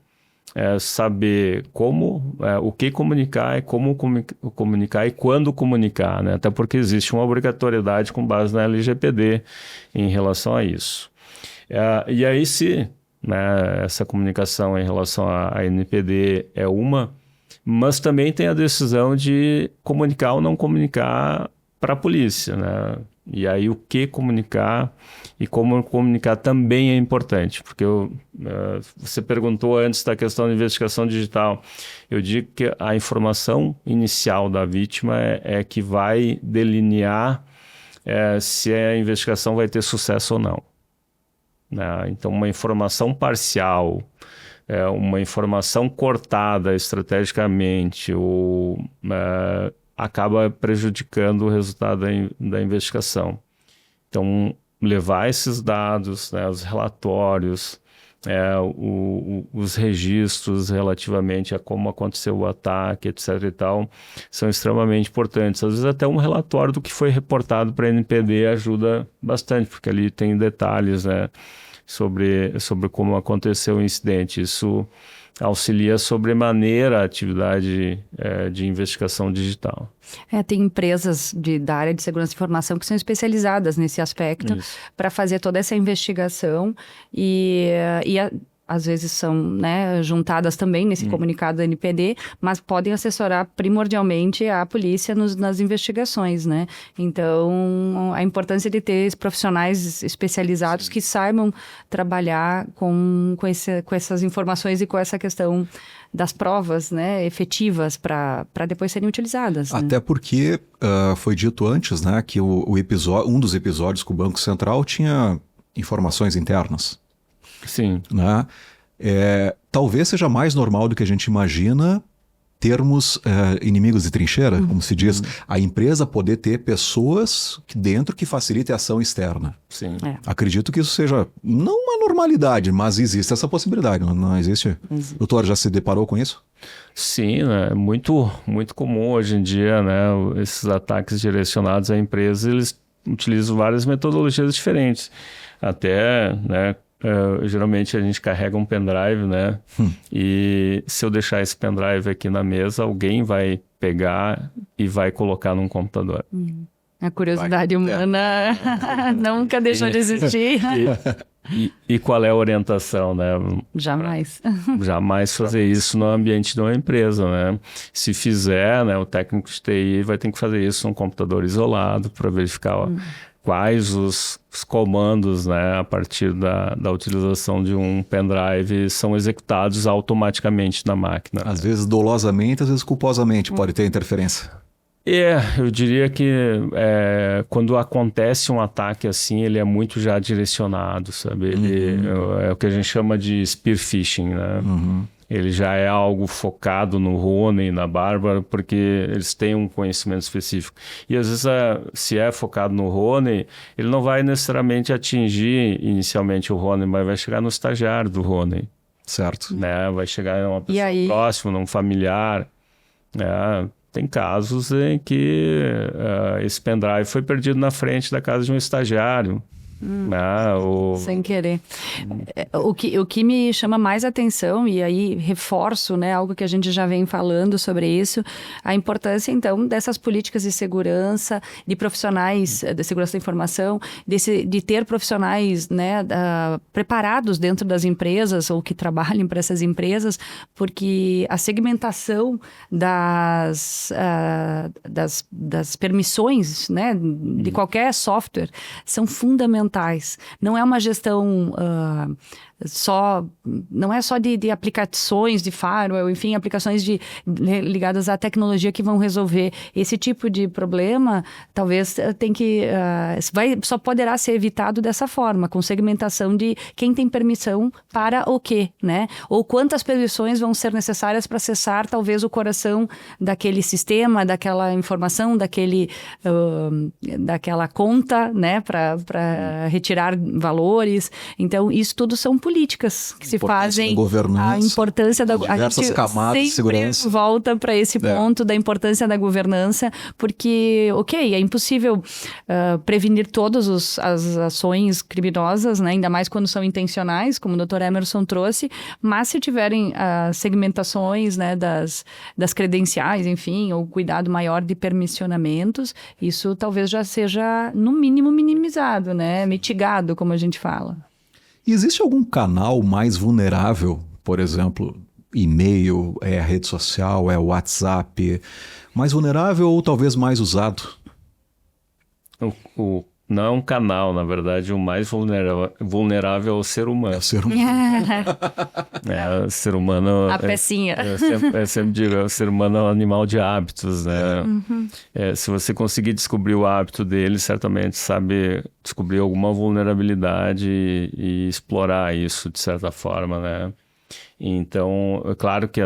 saber como, o que comunicar e como comunicar e quando comunicar, né? Até porque existe uma obrigatoriedade com base na LGPD em relação a isso. E aí se, né, essa comunicação em relação à NPD é uma, mas também tem a decisão de comunicar ou não comunicar para a polícia, né? E aí o que comunicar e como comunicar também é importante, porque você perguntou antes da questão da investigação digital. Eu digo que a informação inicial da vítima é que vai delinear se a investigação vai ter sucesso ou não, né? Então, uma informação parcial, uma informação cortada estrategicamente ou acaba prejudicando o resultado da investigação. Então, levar esses dados, né, os relatórios, os registros relativamente a como aconteceu o ataque, etc. e tal, são extremamente importantes. Às vezes até um relatório do que foi reportado para a NPD ajuda bastante, porque ali tem detalhes, né, sobre como aconteceu o incidente. Isso auxilia sobremaneira a atividade de investigação digital. Tem empresas da área de segurança de informação que são especializadas nesse aspecto para fazer toda essa investigação e às vezes são, né, juntadas também nesse comunicado da NPD, mas podem assessorar primordialmente a polícia nas investigações, né? Então, a importância de ter profissionais especializados que saibam trabalhar com essas informações e com essa questão das provas, né, efetivas para depois serem utilizadas. Até, né? Porque foi dito antes, né, que um dos episódios com o Banco Central tinha informações internas. Sim. Né? Talvez seja mais normal do que a gente imagina termos inimigos de trincheira, como se diz, a empresa poder ter pessoas dentro que facilitem a ação externa. Sim. Acredito que isso seja não uma normalidade, mas existe essa possibilidade, não existe? Doutor, já se deparou com isso? Sim, né? Muito, muito comum hoje em dia, né? Esses ataques direcionados à empresa, eles utilizam várias metodologias diferentes. Até, né, geralmente a gente carrega um pendrive, né? E se eu deixar esse pendrive aqui na mesa, alguém vai pegar e vai colocar num computador. A curiosidade humana nunca deixou de existir. E qual é a orientação, né? Jamais. Jamais fazer isso no ambiente de uma empresa, né? Se fizer, né, o técnico de TI vai ter que fazer isso num computador isolado para verificar quais os comandos, né, a partir da utilização de um pendrive são executados automaticamente na máquina. Às vezes dolosamente, às vezes culposamente pode ter interferência. Eu diria que quando acontece um ataque assim, ele é muito já direcionado, sabe? É o que a gente chama de spear phishing, né? Ele já é algo focado no Rony, na Bárbara, porque eles têm um conhecimento específico. E às vezes, se é focado no Rony, ele não vai necessariamente atingir inicialmente o Rony, mas vai chegar no estagiário do Rony. Certo. Né? Vai chegar em uma pessoa próxima, num familiar. Tem casos em que esse pendrive foi perdido na frente da casa de um estagiário. Sem querer. O que me chama mais atenção, e aí reforço, né, algo que a gente já vem falando sobre isso, a importância, então, dessas políticas de segurança, de profissionais de segurança da informação, de ter profissionais, né, preparados dentro das empresas ou que trabalhem para essas empresas, porque a segmentação das permissões, né, de qualquer software são fundamentais. Não é uma gestão não é só de aplicações de firewall, enfim, aplicações ligadas à tecnologia que vão resolver esse tipo de problema. Talvez só poderá ser evitado dessa forma, com segmentação de quem tem permissão para o quê, né? Ou quantas permissões vão ser necessárias para acessar talvez o coração daquele sistema, daquela informação, daquela conta, né? Para retirar valores. Então, isso tudo são políticas que se fazem. A importância da governança. Diversas camadas de segurança. Volta para esse ponto da importância da governança, porque, é impossível prevenir todas as ações criminosas, né? Ainda mais quando são intencionais, como o Dr. Emerson trouxe, mas se tiverem segmentações, né, das credenciais, enfim, ou cuidado maior de permissionamentos, isso talvez já seja, no mínimo, minimizado, né? Mitigado, como a gente fala. E existe algum canal mais vulnerável, por exemplo, e-mail, é a rede social, é o WhatsApp, mais vulnerável ou talvez mais usado? Não é um canal, na verdade, o mais vulnerável é o ser humano. É o ser humano. O ser humano... A pecinha. Eu sempre digo, o ser humano é um animal de hábitos, né? Se você conseguir descobrir o hábito dele, certamente sabe descobrir alguma vulnerabilidade e explorar isso de certa forma, né? Então, é claro que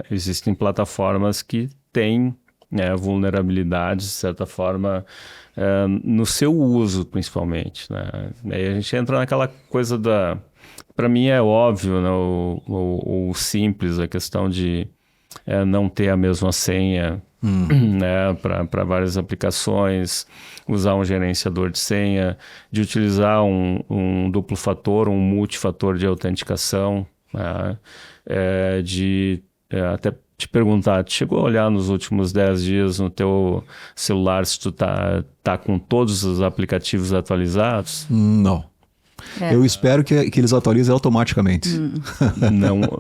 existem plataformas que têm vulnerabilidades, de certa forma, no seu uso, principalmente, né? Aí a gente entra naquela coisa para mim é óbvio, né? O simples, a questão de não ter a mesma senha, né? Para várias aplicações, usar um gerenciador de senha, de utilizar um duplo fator, um multifator de autenticação, né? Até te perguntar, tu chegou a olhar nos últimos 10 dias no teu celular se tu tá com todos os aplicativos atualizados? Não. Eu espero que eles atualizem automaticamente.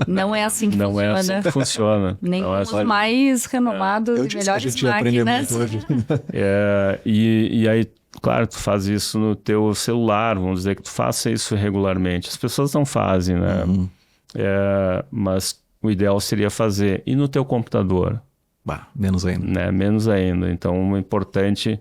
Não é assim que funciona. Não é assim que funciona. Nem os mais renomados e melhores máquinas. E aí, claro, tu faz isso no teu celular, vamos dizer que tu faça isso regularmente. As pessoas não fazem, né? Mas o ideal seria fazer. E no teu computador? Menos ainda. Né? Menos ainda. Então, o importante...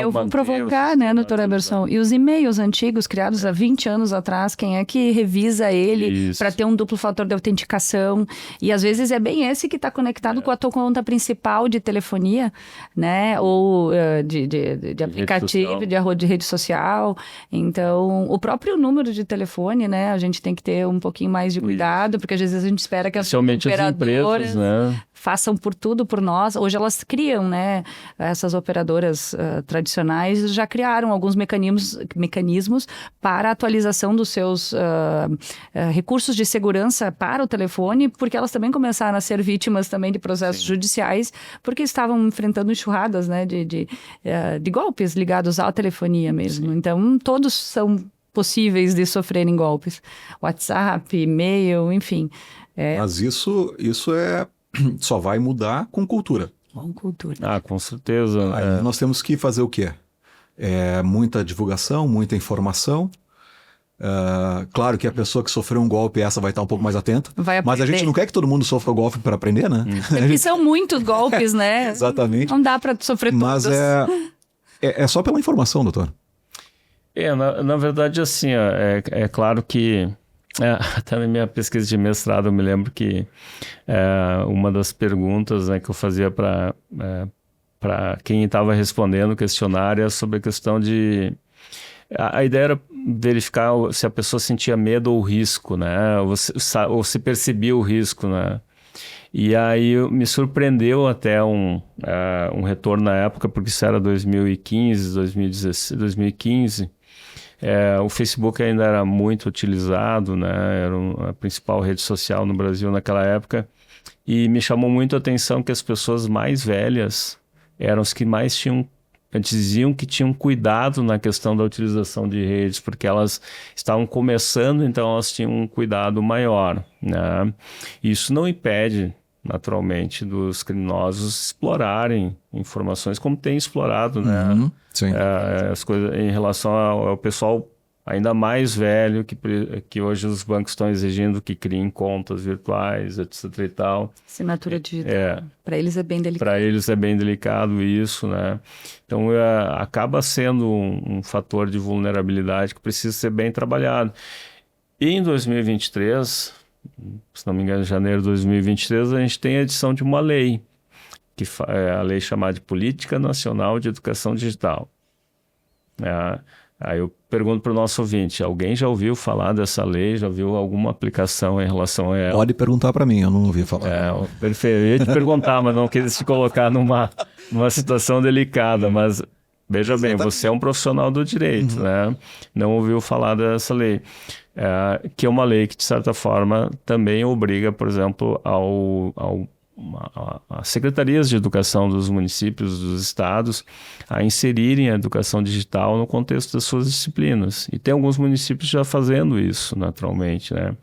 Eu vou provocar, né, doutor Emerson? E os e-mails antigos, criados há 20 anos atrás, quem é que revisa ele para ter um duplo fator de autenticação? E às vezes é bem esse que está conectado com a tua conta principal de telefonia, né? Ou de aplicativo, de rede social. Então, o próprio número de telefone, né? A gente tem que ter um pouquinho mais de cuidado, porque às vezes a gente espera que as operadoras façam por tudo por nós. Hoje elas criam, né? Essas operadoras tradicionais já criaram alguns mecanismos para a atualização dos seus recursos de segurança para o telefone, porque elas também começaram a ser vítimas também de processos judiciais, porque estavam enfrentando enxurradas, né, de golpes ligados à telefonia mesmo. Então, todos são possíveis de sofrerem golpes. WhatsApp, e-mail, enfim. Mas isso só vai mudar com cultura. Com cultura. Com certeza. Aí nós temos que fazer o quê? Muita divulgação, muita informação. Claro que a pessoa que sofreu um golpe, essa vai estar um pouco mais atenta. Mas a gente não quer que todo mundo sofra o golpe para aprender, né? Porque são muitos golpes, né? Exatamente. Não dá para sofrer todos. Mas é só pela informação, doutor. Na verdade, assim, é claro que até na minha pesquisa de mestrado eu me lembro que uma das perguntas, né, que eu fazia para quem estava respondendo o questionário é sobre a questão de... A ideia era verificar se a pessoa sentia medo ou risco, né? Ou se percebia o risco, né? E aí me surpreendeu até um retorno na época, porque isso era 2015, 2016, 2015. O Facebook ainda era muito utilizado, né? Era a principal rede social no Brasil naquela época. E me chamou muito a atenção que as pessoas mais velhas eram as que mais diziam que tinham cuidado na questão da utilização de redes, porque elas estavam começando, então elas tinham um cuidado maior, né? Isso não impede, naturalmente, dos criminosos explorarem informações como tem explorado, né? Sim. As coisas em relação ao pessoal ainda mais velho, que hoje os bancos estão exigindo que criem contas virtuais, etc. e tal. Assinatura digital. Para eles é bem delicado. Para eles é bem delicado isso, né? Então, acaba sendo um fator de vulnerabilidade que precisa ser bem trabalhado. E em 2023, se não me engano, em janeiro de 2023, a gente tem a edição de uma lei, que é a lei chamada de Política Nacional de Educação Digital. Aí eu pergunto para o nosso ouvinte, alguém já ouviu falar dessa lei? Já viu alguma aplicação em relação a ela? Pode perguntar para mim, eu não ouvi falar. Perfeito, eu ia te perguntar, mas não quis te colocar numa situação delicada, mas veja bem, você é um profissional do direito, né? Não ouviu falar dessa lei, que é uma lei que, de certa forma, também obriga, por exemplo, as secretarias de educação dos municípios, dos estados, a inserirem a educação digital no contexto das suas disciplinas. E tem alguns municípios já fazendo isso, naturalmente, né?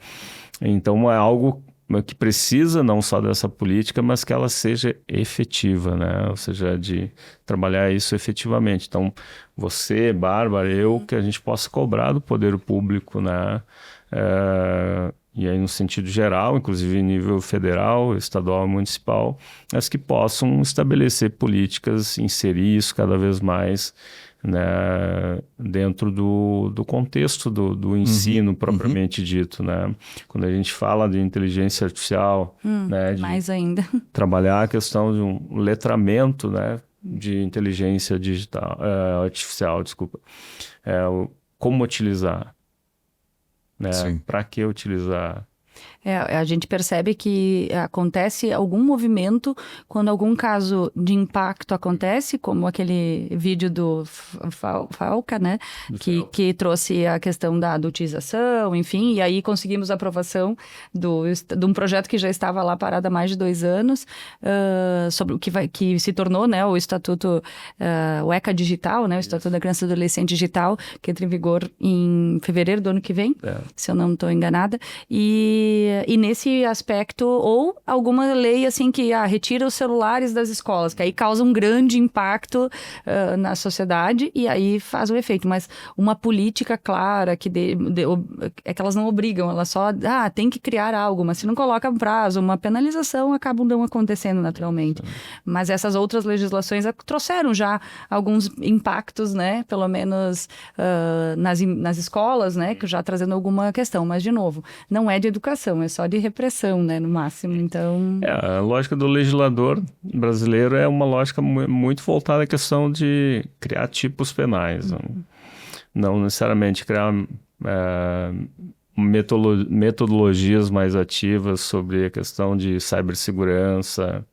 Então, é algo que precisa não só dessa política, mas que ela seja efetiva, né? Ou seja, de trabalhar isso efetivamente. Então, você, Bárbara, que a gente possa cobrar do poder público, né? E aí no sentido geral, inclusive em nível federal, estadual e municipal, mas que possam estabelecer políticas, inserir isso cada vez mais, né, dentro do contexto do ensino propriamente dito, né? Quando a gente fala de inteligência artificial, né, mais ainda, trabalhar a questão de um letramento, né, de inteligência artificial, como utilizar. Né? Para que utilizar? A gente percebe que acontece algum movimento quando algum caso de impacto acontece, como aquele vídeo do Falca, né? Que trouxe a questão da adultização, enfim, e aí conseguimos a aprovação de um projeto que já estava lá parado há mais de 2 anos, sobre o que se tornou, né, o Estatuto, o ECA Digital, né, o Estatuto da Criança e do Adolescente Digital, que entra em vigor em fevereiro do ano que vem, se eu não estou enganada, e nesse aspecto, ou alguma lei assim que retira os celulares das escolas, que aí causa um grande impacto na sociedade e aí faz o efeito, mas uma política clara que é que elas não obrigam, elas só tem que criar algo, mas se não coloca um prazo, uma penalização, acabam não acontecendo naturalmente. Mas essas outras legislações trouxeram já alguns impactos, né, pelo menos nas escolas, né, que já trazendo alguma questão, mas de novo, não é de educação, é só de repressão, né, no máximo, então... A lógica do legislador brasileiro é uma lógica muito voltada à questão de criar tipos penais, não necessariamente criar metodologias mais ativas sobre a questão de cibersegurança.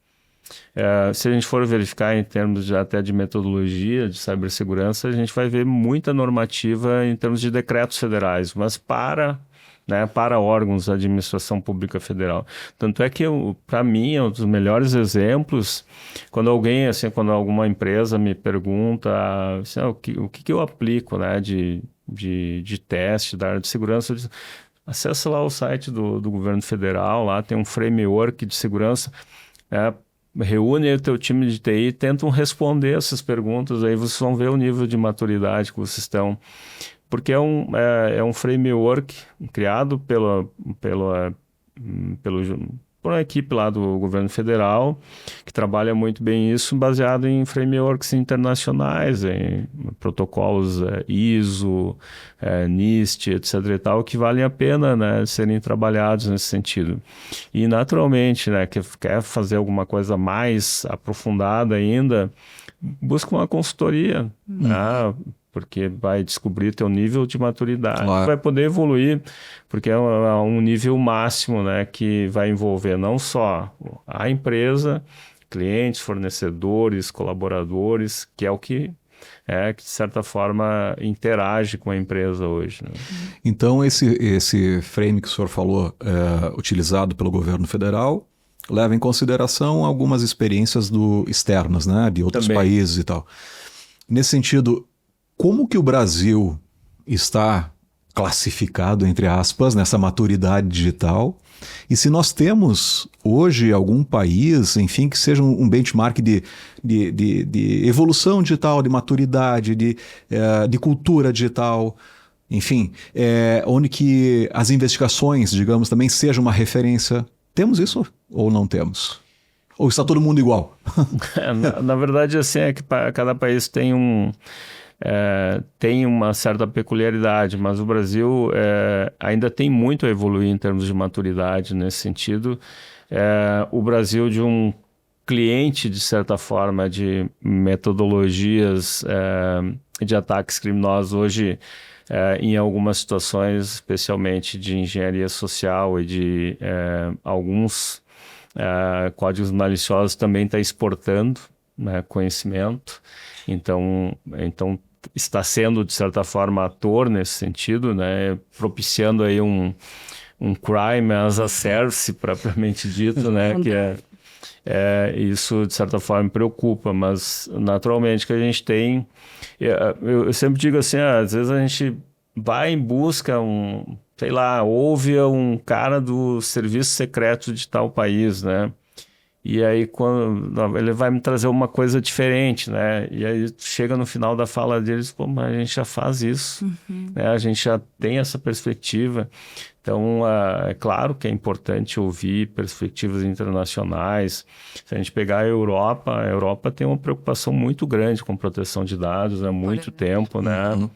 Se a gente for verificar em termos até de metodologia de cibersegurança, a gente vai ver muita normativa em termos de decretos federais, mas para órgãos da administração pública federal. Tanto é que, para mim, é um dos melhores exemplos, quando alguma empresa me pergunta assim, o que eu aplico, né, de teste da área de segurança, eu digo, acessa lá o site do governo federal, lá tem um framework de segurança, reúne o teu time de TI e tentam responder essas perguntas, aí vocês vão ver o nível de maturidade que vocês estão... Porque é um framework criado por uma equipe lá do governo federal, que trabalha muito bem isso, baseado em frameworks internacionais, em protocolos ISO, NIST, etc. e tal, que valem a pena, né, serem trabalhados nesse sentido. E, naturalmente, né, quer fazer alguma coisa mais aprofundada ainda, busca uma consultoria, porque vai descobrir teu nível de maturidade, vai poder evoluir, porque é um nível máximo, né, que vai envolver não só a empresa, clientes, fornecedores, colaboradores, que é o que de certa forma interage com a empresa hoje, né? Então esse frame que o senhor falou, utilizado pelo governo federal, leva em consideração algumas experiências externas, né, de outros países e tal. Nesse sentido, como que o Brasil está classificado, entre aspas, nessa maturidade digital? E se nós temos hoje algum país, enfim, que seja um benchmark de evolução digital, de maturidade, de cultura digital, enfim, onde que as investigações, digamos, também sejam uma referência. Temos isso ou não temos? Ou está todo mundo igual? Na verdade, assim, é que cada país tem tem uma certa peculiaridade, mas o Brasil ainda tem muito a evoluir em termos de maturidade nesse sentido. O Brasil de um cliente, de certa forma, de metodologias de ataques criminosos hoje, em algumas situações, especialmente de engenharia social e de alguns códigos maliciosos, também está exportando, né, conhecimento. Então está sendo, de certa forma, ator nesse sentido, né, propiciando aí um crime as a service, propriamente dito, né, que isso, de certa forma, me preocupa, mas, naturalmente, que a gente tem... Eu sempre digo assim, às vezes a gente vai em busca, sei lá, ouve um cara do serviço secreto de tal país, né? E aí, quando ele vai me trazer uma coisa diferente, né? E aí, chega no final da fala deles, pô, mas a gente já faz isso, né? A gente já tem essa perspectiva. Então, é claro que é importante ouvir perspectivas internacionais. Se a gente pegar a Europa tem uma preocupação muito grande com proteção de dados há muito tempo, né?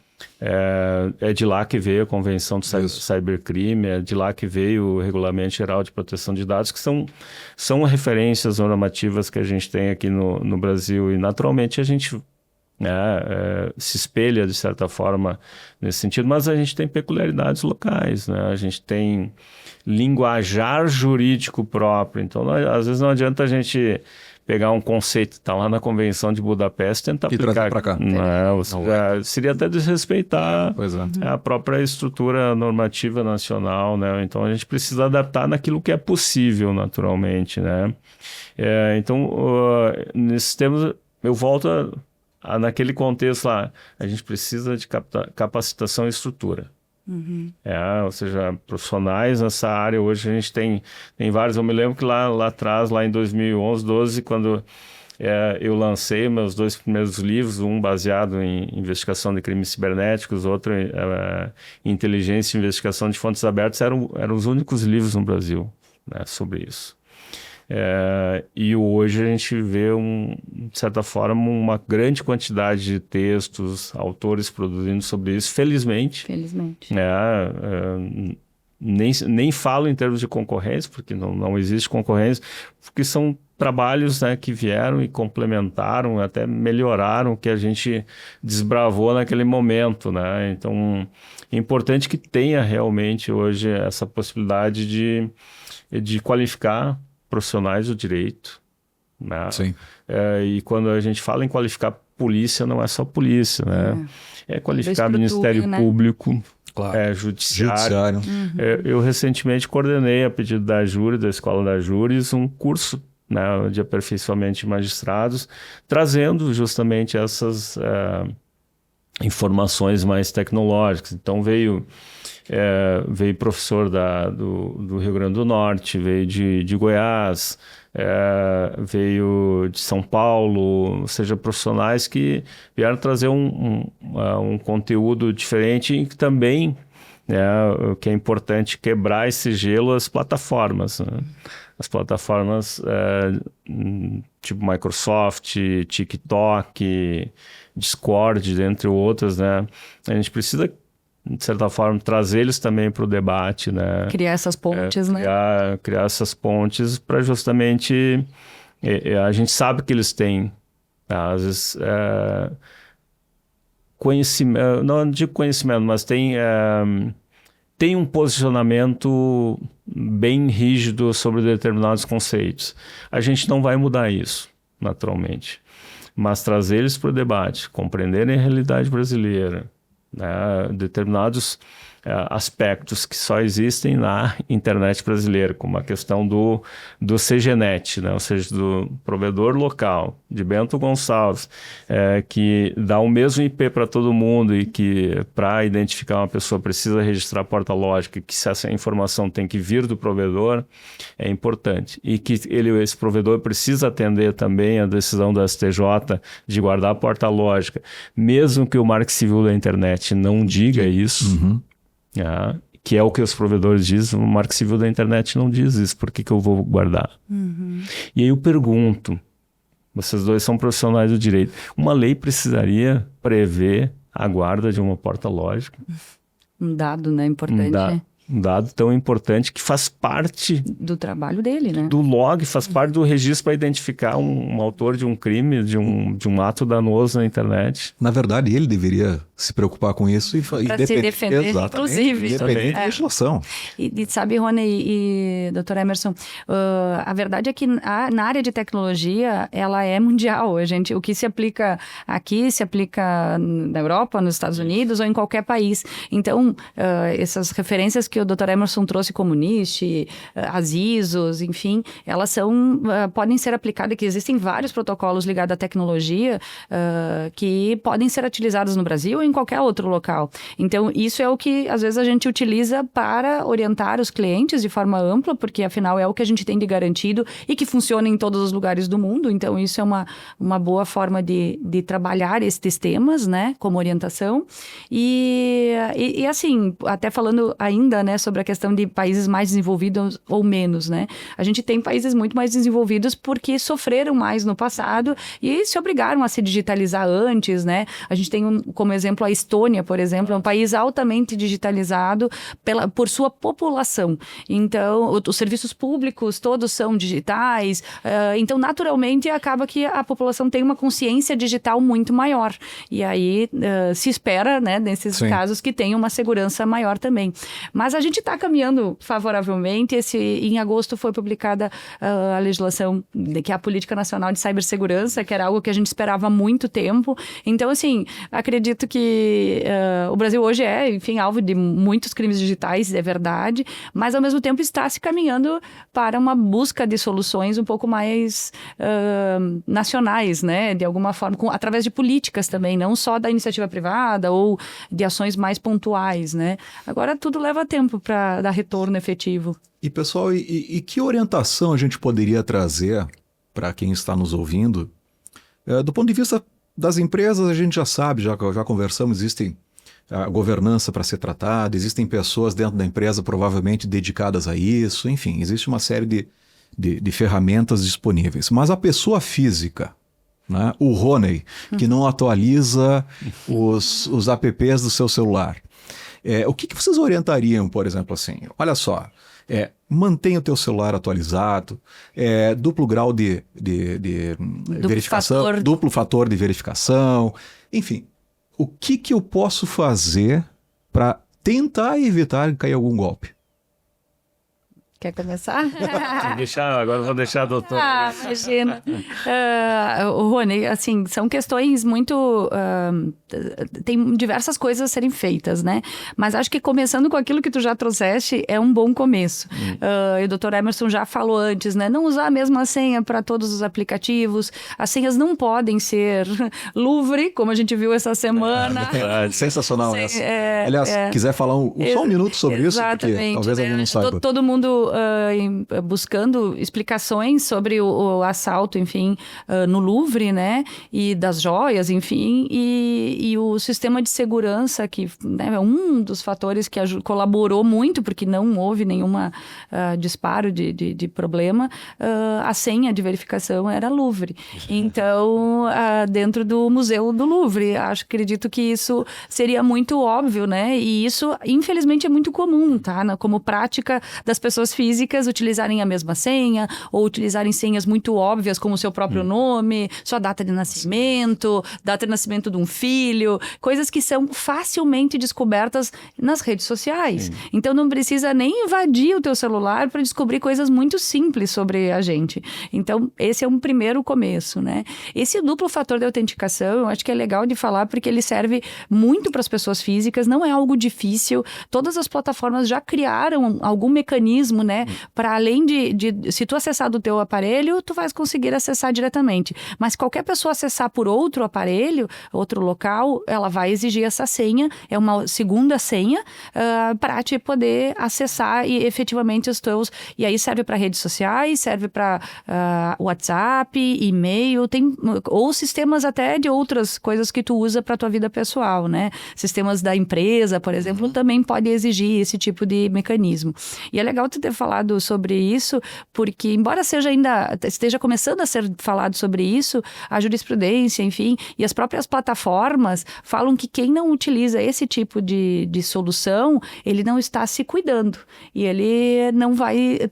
É de lá que veio a Convenção do Cybercrime, é de lá que veio o Regulamento Geral de Proteção de Dados, que são referências normativas que a gente tem aqui no Brasil. E, naturalmente, a gente se espelha, de certa forma, nesse sentido, mas a gente tem peculiaridades locais, né? A gente tem linguajar jurídico próprio. Então, às vezes não adianta a gente pegar um conceito que está lá na Convenção de Budapeste e tentar aplicar para cá. Seria até desrespeitar a própria estrutura normativa nacional, né? Então, a gente precisa adaptar naquilo que é possível, naturalmente, né? Então, nesses termos, eu volto naquele contexto lá, a gente precisa de capacitação e estrutura. Ou seja, profissionais nessa área. Hoje a gente tem vários. Eu me lembro que lá atrás, lá em 2011, 12, quando eu lancei meus 2 primeiros livros, um baseado em investigação de crimes cibernéticos, outro em inteligência e investigação de fontes abertas, eram os únicos livros no Brasil, né, sobre isso. E hoje a gente vê, de certa forma, uma grande quantidade de textos, autores produzindo sobre isso, felizmente. Nem falo em termos de concorrência, porque não existe concorrência, porque são trabalhos, né, que vieram e complementaram, até melhoraram o que a gente desbravou naquele momento, né? Então, é importante que tenha realmente hoje essa possibilidade de qualificar profissionais do direito, né? Sim. E quando a gente fala em qualificar polícia, não é só polícia, né? É qualificar Ministério Público, claro. Judiciário. Eu recentemente coordenei, a pedido da Júri, da Escola da Júris, um curso, né, de aperfeiçoamento de magistrados, trazendo justamente essas informações mais tecnológicas. Então veio professor do Rio Grande do Norte, veio de Goiás, veio de São Paulo, ou seja, profissionais que vieram trazer um conteúdo diferente e que também, o que é importante, quebrar esse gelo, as plataformas, né? As plataformas tipo Microsoft, TikTok, Discord, entre outras, né? A gente precisa, de certa forma, trazer eles também para o debate, né? Criar essas pontes, né? Criar essas pontes para justamente... a gente sabe que eles têm, às vezes, conhecimento, não digo conhecimento, mas tem um posicionamento bem rígido sobre determinados conceitos. A gente não vai mudar isso, naturalmente. Mas trazer eles para o debate, compreenderem a realidade brasileira, né? Determinados aspectos que só existem na internet brasileira, como a questão do CGNet, né? Ou seja, do provedor local, de Bento Gonçalves, que dá o mesmo IP para todo mundo e que para identificar uma pessoa precisa registrar a porta lógica, que se essa informação tem que vir do provedor, é importante. E que esse provedor precisa atender também a decisão da STJ de guardar a porta lógica, mesmo que o Marco Civil da internet não diga isso, que é o que os provedores dizem, o Marco Civil da internet não diz isso, por que eu vou guardar? E aí eu pergunto, vocês dois são profissionais do direito, uma lei precisaria prever a guarda de uma porta lógica? Um dado, né, importante. Um dado tão importante que faz parte do trabalho dele, né? Do log, faz parte do registro para identificar um autor de um crime, de um ato danoso na internet. Na verdade, ele deveria se preocupar com isso e se defender, inclusive. Independente da legislação. E sabe, Rony e Dr. Emerson, a verdade é que na área de tecnologia, ela é mundial. O que se aplica aqui, se aplica na Europa, nos Estados Unidos ou em qualquer país. Então, essas referências que o Dr. Emerson trouxe, como NIST, as ISOs, enfim, elas podem ser aplicadas, que existem vários protocolos ligados à tecnologia que podem ser utilizados no Brasil ou em qualquer outro local. Então, isso é o que, às vezes, a gente utiliza para orientar os clientes de forma ampla, porque, afinal, é o que a gente tem de garantido e que funciona em todos os lugares do mundo. Então, isso é uma boa forma de trabalhar estes temas, né, como orientação. E assim, até falando ainda, né, sobre a questão de países mais desenvolvidos ou menos, né? A gente tem países muito mais desenvolvidos porque sofreram mais no passado e se obrigaram a se digitalizar antes, né? A gente tem como exemplo a Estônia, por exemplo, é um país altamente digitalizado por sua população. Então, os serviços públicos todos são digitais, então, naturalmente, acaba que a população tem uma consciência digital muito maior. E aí, se espera, né, nesses casos, que tenha uma segurança maior também. Mas a gente está caminhando favoravelmente. Em agosto foi publicada a legislação, que é a Política Nacional de Cibersegurança, que era algo que a gente esperava há muito tempo. Então, assim, acredito que o Brasil hoje enfim, alvo de muitos crimes digitais, é verdade, mas, ao mesmo tempo, está se caminhando para uma busca de soluções um pouco mais nacionais, né? De alguma forma, através de políticas também, não só da iniciativa privada ou de ações mais pontuais, né? Agora, tudo leva tempo para dar retorno efetivo. E, pessoal, e que orientação a gente poderia trazer para quem está nos ouvindo? Do ponto de vista das empresas, a gente já sabe, já conversamos, existem a governança para ser tratada, existem pessoas dentro da empresa provavelmente dedicadas a isso, enfim, existe uma série de ferramentas disponíveis. Mas a pessoa física, né, o Rony, que não atualiza os apps do seu celular, o que vocês orientariam, por exemplo, assim? Olha só, mantenha o teu celular atualizado, duplo grau de verificação, duplo fator de verificação, enfim, o que eu posso fazer para tentar evitar cair algum golpe? Quer começar? Agora eu vou deixar a doutora. Imagina. Rony, assim, são questões muito... tem diversas coisas a serem feitas, né? Mas acho que começando com aquilo que tu já trouxeste é um bom começo. E o Dr. Emerson já falou antes, né? Não usar a mesma senha para todos os aplicativos. As senhas não podem ser Louvre, como a gente viu essa semana. Sensacional essa. Aliás, quiser falar só um minuto sobre isso, porque talvez alguém não saiba. Todo mundo buscando explicações sobre o assalto, enfim, no Louvre, né? E das joias, enfim, e o sistema de segurança, que, né, é um dos fatores que colaborou muito, porque não houve nenhuma disparo de problema. A senha de verificação era Louvre. Então, dentro do Museu do Louvre, acredito que isso seria muito óbvio, né? E isso, infelizmente, é muito comum, tá? Como prática das pessoas físicas. físicas utilizarem a mesma senha ou utilizarem senhas muito óbvias como o seu próprio nome, sua data de nascimento, data de nascimento de um filho, coisas que são facilmente descobertas nas redes sociais. Então não precisa nem invadir o teu celular para descobrir coisas muito simples sobre a gente. Então esse é um primeiro começo, né? Esse duplo fator de autenticação, eu acho que é legal de falar porque ele serve muito para as pessoas físicas, não é algo difícil. Todas as plataformas já criaram algum mecanismo, né? Para além se tu acessar do teu aparelho, tu vais conseguir acessar diretamente. Mas qualquer pessoa acessar por outro aparelho, outro local, ela vai exigir essa senha, é uma segunda senha, para te poder acessar e efetivamente os teus... E aí serve para redes sociais, serve para WhatsApp, e-mail, ou sistemas até de outras coisas que tu usa para tua vida pessoal, né? Sistemas da empresa, por exemplo, também pode exigir esse tipo de mecanismo. E é legal tu ter falado sobre isso, porque embora esteja começando a ser falado sobre isso, a jurisprudência, enfim, e as próprias plataformas falam que quem não utiliza esse tipo de solução, ele não está se cuidando. E ele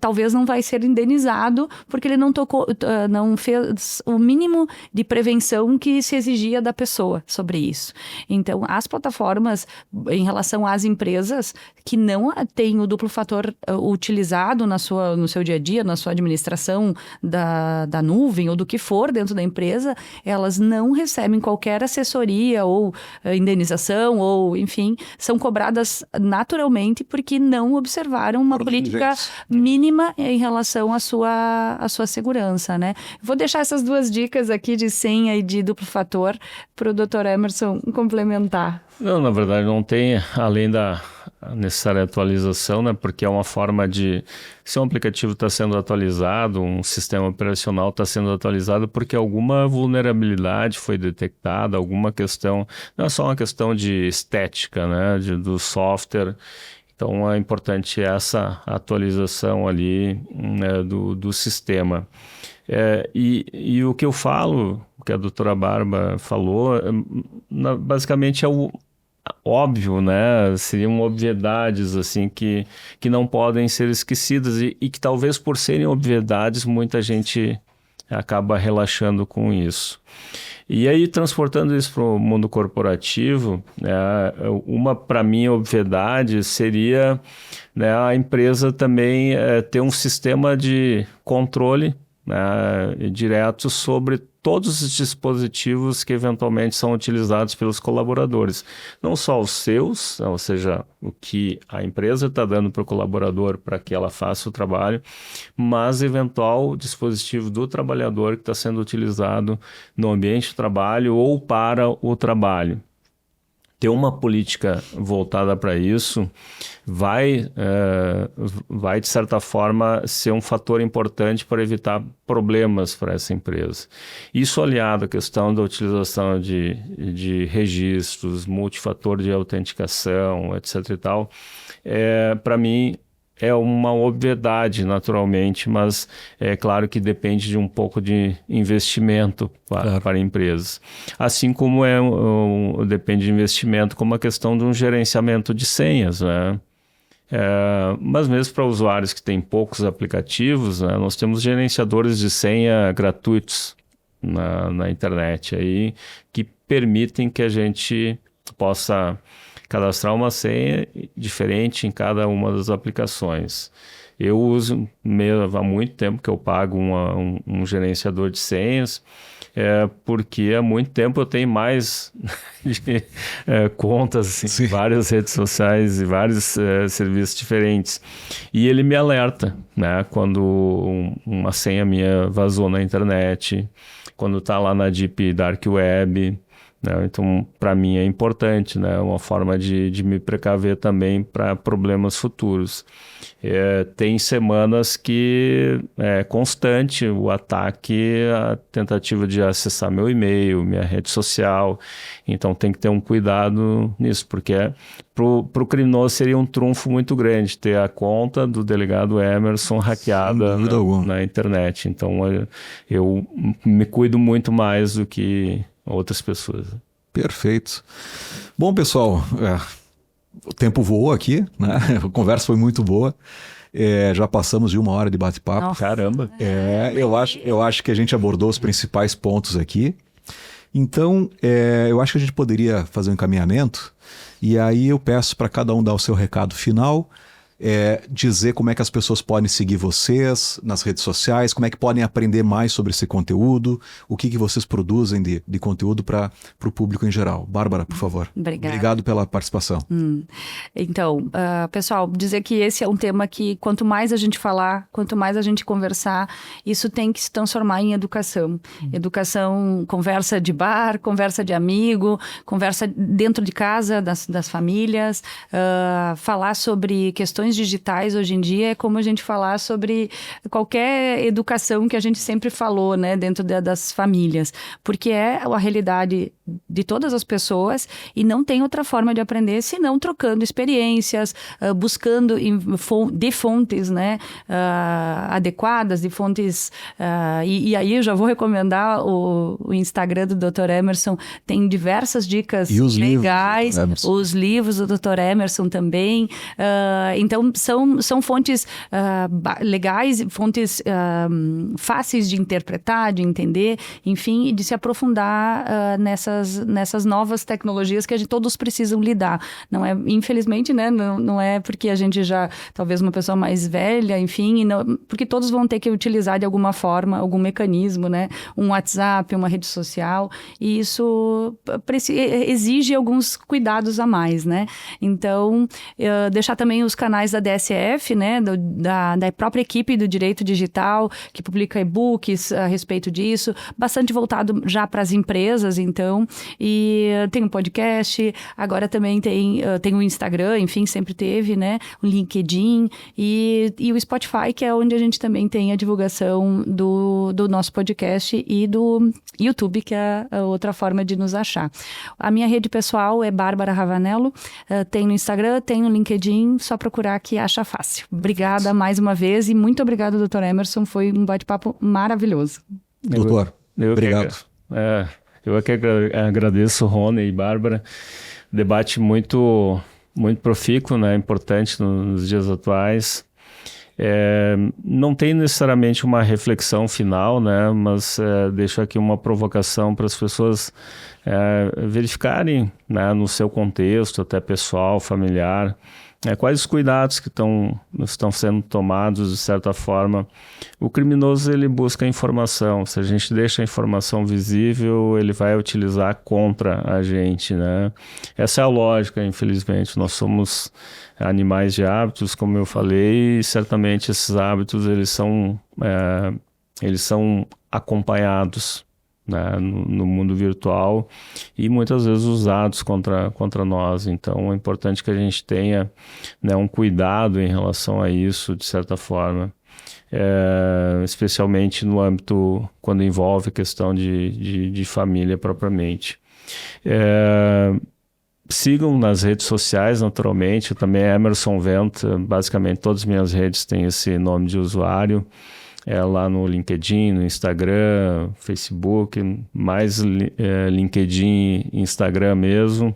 talvez não vai ser indenizado, porque ele não fez o mínimo de prevenção que se exigia da pessoa sobre isso. Então, as plataformas, em relação às empresas que não têm o duplo fator utilizado no seu dia a dia, na sua administração da nuvem ou do que for dentro da empresa, elas não recebem qualquer assessoria ou indenização ou, enfim, são cobradas naturalmente porque não observaram uma política mínima em relação à sua segurança, né? Vou deixar essas duas dicas aqui de senha e de duplo fator para o Dr. Emerson complementar. Não, na verdade não tem, além da necessária atualização, né? Porque é uma forma de... Se um aplicativo está sendo atualizado, um sistema operacional está sendo atualizado porque alguma vulnerabilidade foi detectada, alguma questão... Não é só uma questão de estética, né? Do software. Então é importante essa atualização ali, né, do sistema. E o que eu falo, que a doutora Bárbara falou, basicamente é o óbvio, né? Seriam obviedades assim que não podem ser esquecidas e que talvez por serem obviedades muita gente acaba relaxando com isso. E aí, transportando isso para o mundo corporativo, uma, para mim, obviedade seria, né, a empresa também ter um sistema de controle, né, direto sobre todos os dispositivos que eventualmente são utilizados pelos colaboradores. Não só os seus, ou seja, o que a empresa está dando para o colaborador para que ela faça o trabalho, mas eventual dispositivo do trabalhador que está sendo utilizado no ambiente de trabalho ou para o trabalho. Ter uma política voltada para isso vai, de certa forma, ser um fator importante para evitar problemas para essa empresa. Isso aliado à questão da utilização de registros, multifator de autenticação, etc. e tal, para mim, é uma obviedade, naturalmente, mas é claro que depende de um pouco de investimento para empresas. Assim como depende de investimento como a questão de um gerenciamento de senhas, né? Mas mesmo para usuários que têm poucos aplicativos, né, nós temos gerenciadores de senha gratuitos na internet aí, que permitem que a gente possa cadastrar uma senha diferente em cada uma das aplicações. Eu uso há muito tempo que eu pago um gerenciador de senhas, porque há muito tempo eu tenho mais de, contas em várias redes sociais e vários serviços diferentes. E ele me alerta, né, quando uma senha minha vazou na internet, quando está lá na Deep Dark Web. Né? Então, para mim é importante, né? Uma forma de me precaver também para problemas futuros. Tem semanas que é constante o ataque, a tentativa de acessar meu e-mail, minha rede social. Então, tem que ter um cuidado nisso, porque para o criminoso seria um trunfo muito grande ter a conta do delegado Emerson hackeada na internet. Então, eu me cuido muito mais do que outras pessoas. Perfeito. Bom, pessoal, o tempo voou aqui, né? A conversa foi muito boa. Já passamos de 1 hora de bate-papo. Nossa. Caramba! Eu acho que a gente abordou os principais pontos aqui. Então, eu acho que a gente poderia fazer um encaminhamento, e aí eu peço para cada um dar o seu recado final, dizer como é que as pessoas podem seguir vocês nas redes sociais, como é que podem aprender mais sobre esse conteúdo, o que vocês produzem de conteúdo para o público em geral. Bárbara, por favor. Obrigada. Obrigado pela participação. Então, pessoal, dizer que esse é um tema que quanto mais a gente falar, quanto mais a gente conversar, isso tem que se transformar em educação. Educação, conversa de bar, conversa de amigo, conversa dentro de casa, das famílias, falar sobre questões digitais hoje em dia é como a gente falar sobre qualquer educação que a gente sempre falou, né, dentro das famílias, porque é a realidade de todas as pessoas e não tem outra forma de aprender senão trocando experiências, buscando de fontes, né, adequadas, de fontes, e aí eu já vou recomendar o Instagram do Dr. Emerson, tem diversas dicas legais, os livros do Dr. Emerson também, então são fontes legais, fontes fáceis de interpretar, de entender, enfim, e de se aprofundar nessas novas tecnologias que todos precisam lidar. Não é, infelizmente, né, não é porque a gente já, talvez uma pessoa mais velha, enfim, porque todos vão ter que utilizar de alguma forma, algum mecanismo, né, um WhatsApp, uma rede social, e isso exige alguns cuidados a mais, né? Então, deixar também os canais da DSF, né, da própria equipe do Direito Digital, que publica e-books a respeito disso, bastante voltado já para as empresas, então, e tem um podcast, agora também tem o Instagram, enfim, sempre teve, né, o LinkedIn e o Spotify, que é onde a gente também tem a divulgação do nosso podcast e do YouTube, que é a outra forma de nos achar. A minha rede pessoal é Bárbara Ravanello, tem no Instagram, tem no LinkedIn, só procurar que acha fácil. Obrigada mais uma vez e muito obrigado, Dr. Emerson, foi um bate-papo maravilhoso. Doutor, obrigado. Eu é que agradeço, Rony e Bárbara. Debate muito, muito profícuo, né? Importante nos dias atuais. Não tem necessariamente uma reflexão final, né? Mas deixo aqui uma provocação para as pessoas verificarem, né, no seu contexto, até pessoal, familiar, quais os cuidados que estão sendo tomados, de certa forma. O criminoso, ele busca informação. Se a gente deixa a informação visível, ele vai utilizar contra a gente, né? Essa é a lógica, infelizmente. Nós somos animais de hábitos, como eu falei, e certamente esses hábitos, eles são acompanhados, né, no mundo virtual e muitas vezes usados contra nós. Então é importante que a gente tenha, né, um cuidado em relação a isso, de certa forma, especialmente no âmbito quando envolve questão de família propriamente. Sigam nas redes sociais, naturalmente, também é Emerson Vent, basicamente todas as minhas redes têm esse nome de usuário. Lá no LinkedIn, no Instagram, Facebook, mais LinkedIn e Instagram mesmo.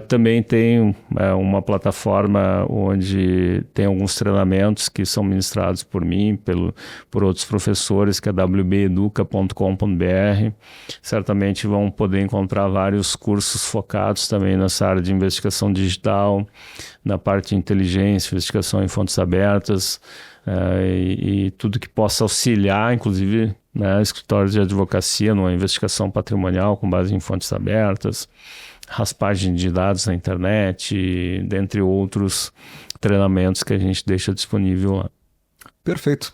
Também tem uma plataforma onde tem alguns treinamentos que são ministrados por mim, por outros professores, que é wbeduca.com.br. Certamente vão poder encontrar vários cursos focados também nessa área de investigação digital, na parte de inteligência, investigação em fontes abertas, e tudo que possa auxiliar, inclusive, né, escritórios de advocacia numa investigação patrimonial com base em fontes abertas, raspagem de dados na internet, dentre outros treinamentos que a gente deixa disponível lá. Perfeito.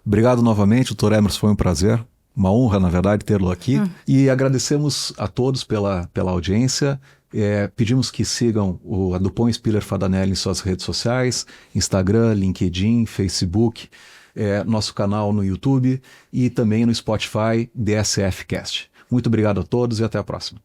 Obrigado novamente, Dr. Emerson, foi um prazer. Uma honra, na verdade, tê-lo aqui. E agradecemos a todos pela audiência. Pedimos que sigam a Dupont Spiller Fadanelli em suas redes sociais, Instagram, LinkedIn, Facebook, nosso canal no YouTube e também no Spotify, DSF Cast. Muito obrigado a todos e até a próxima.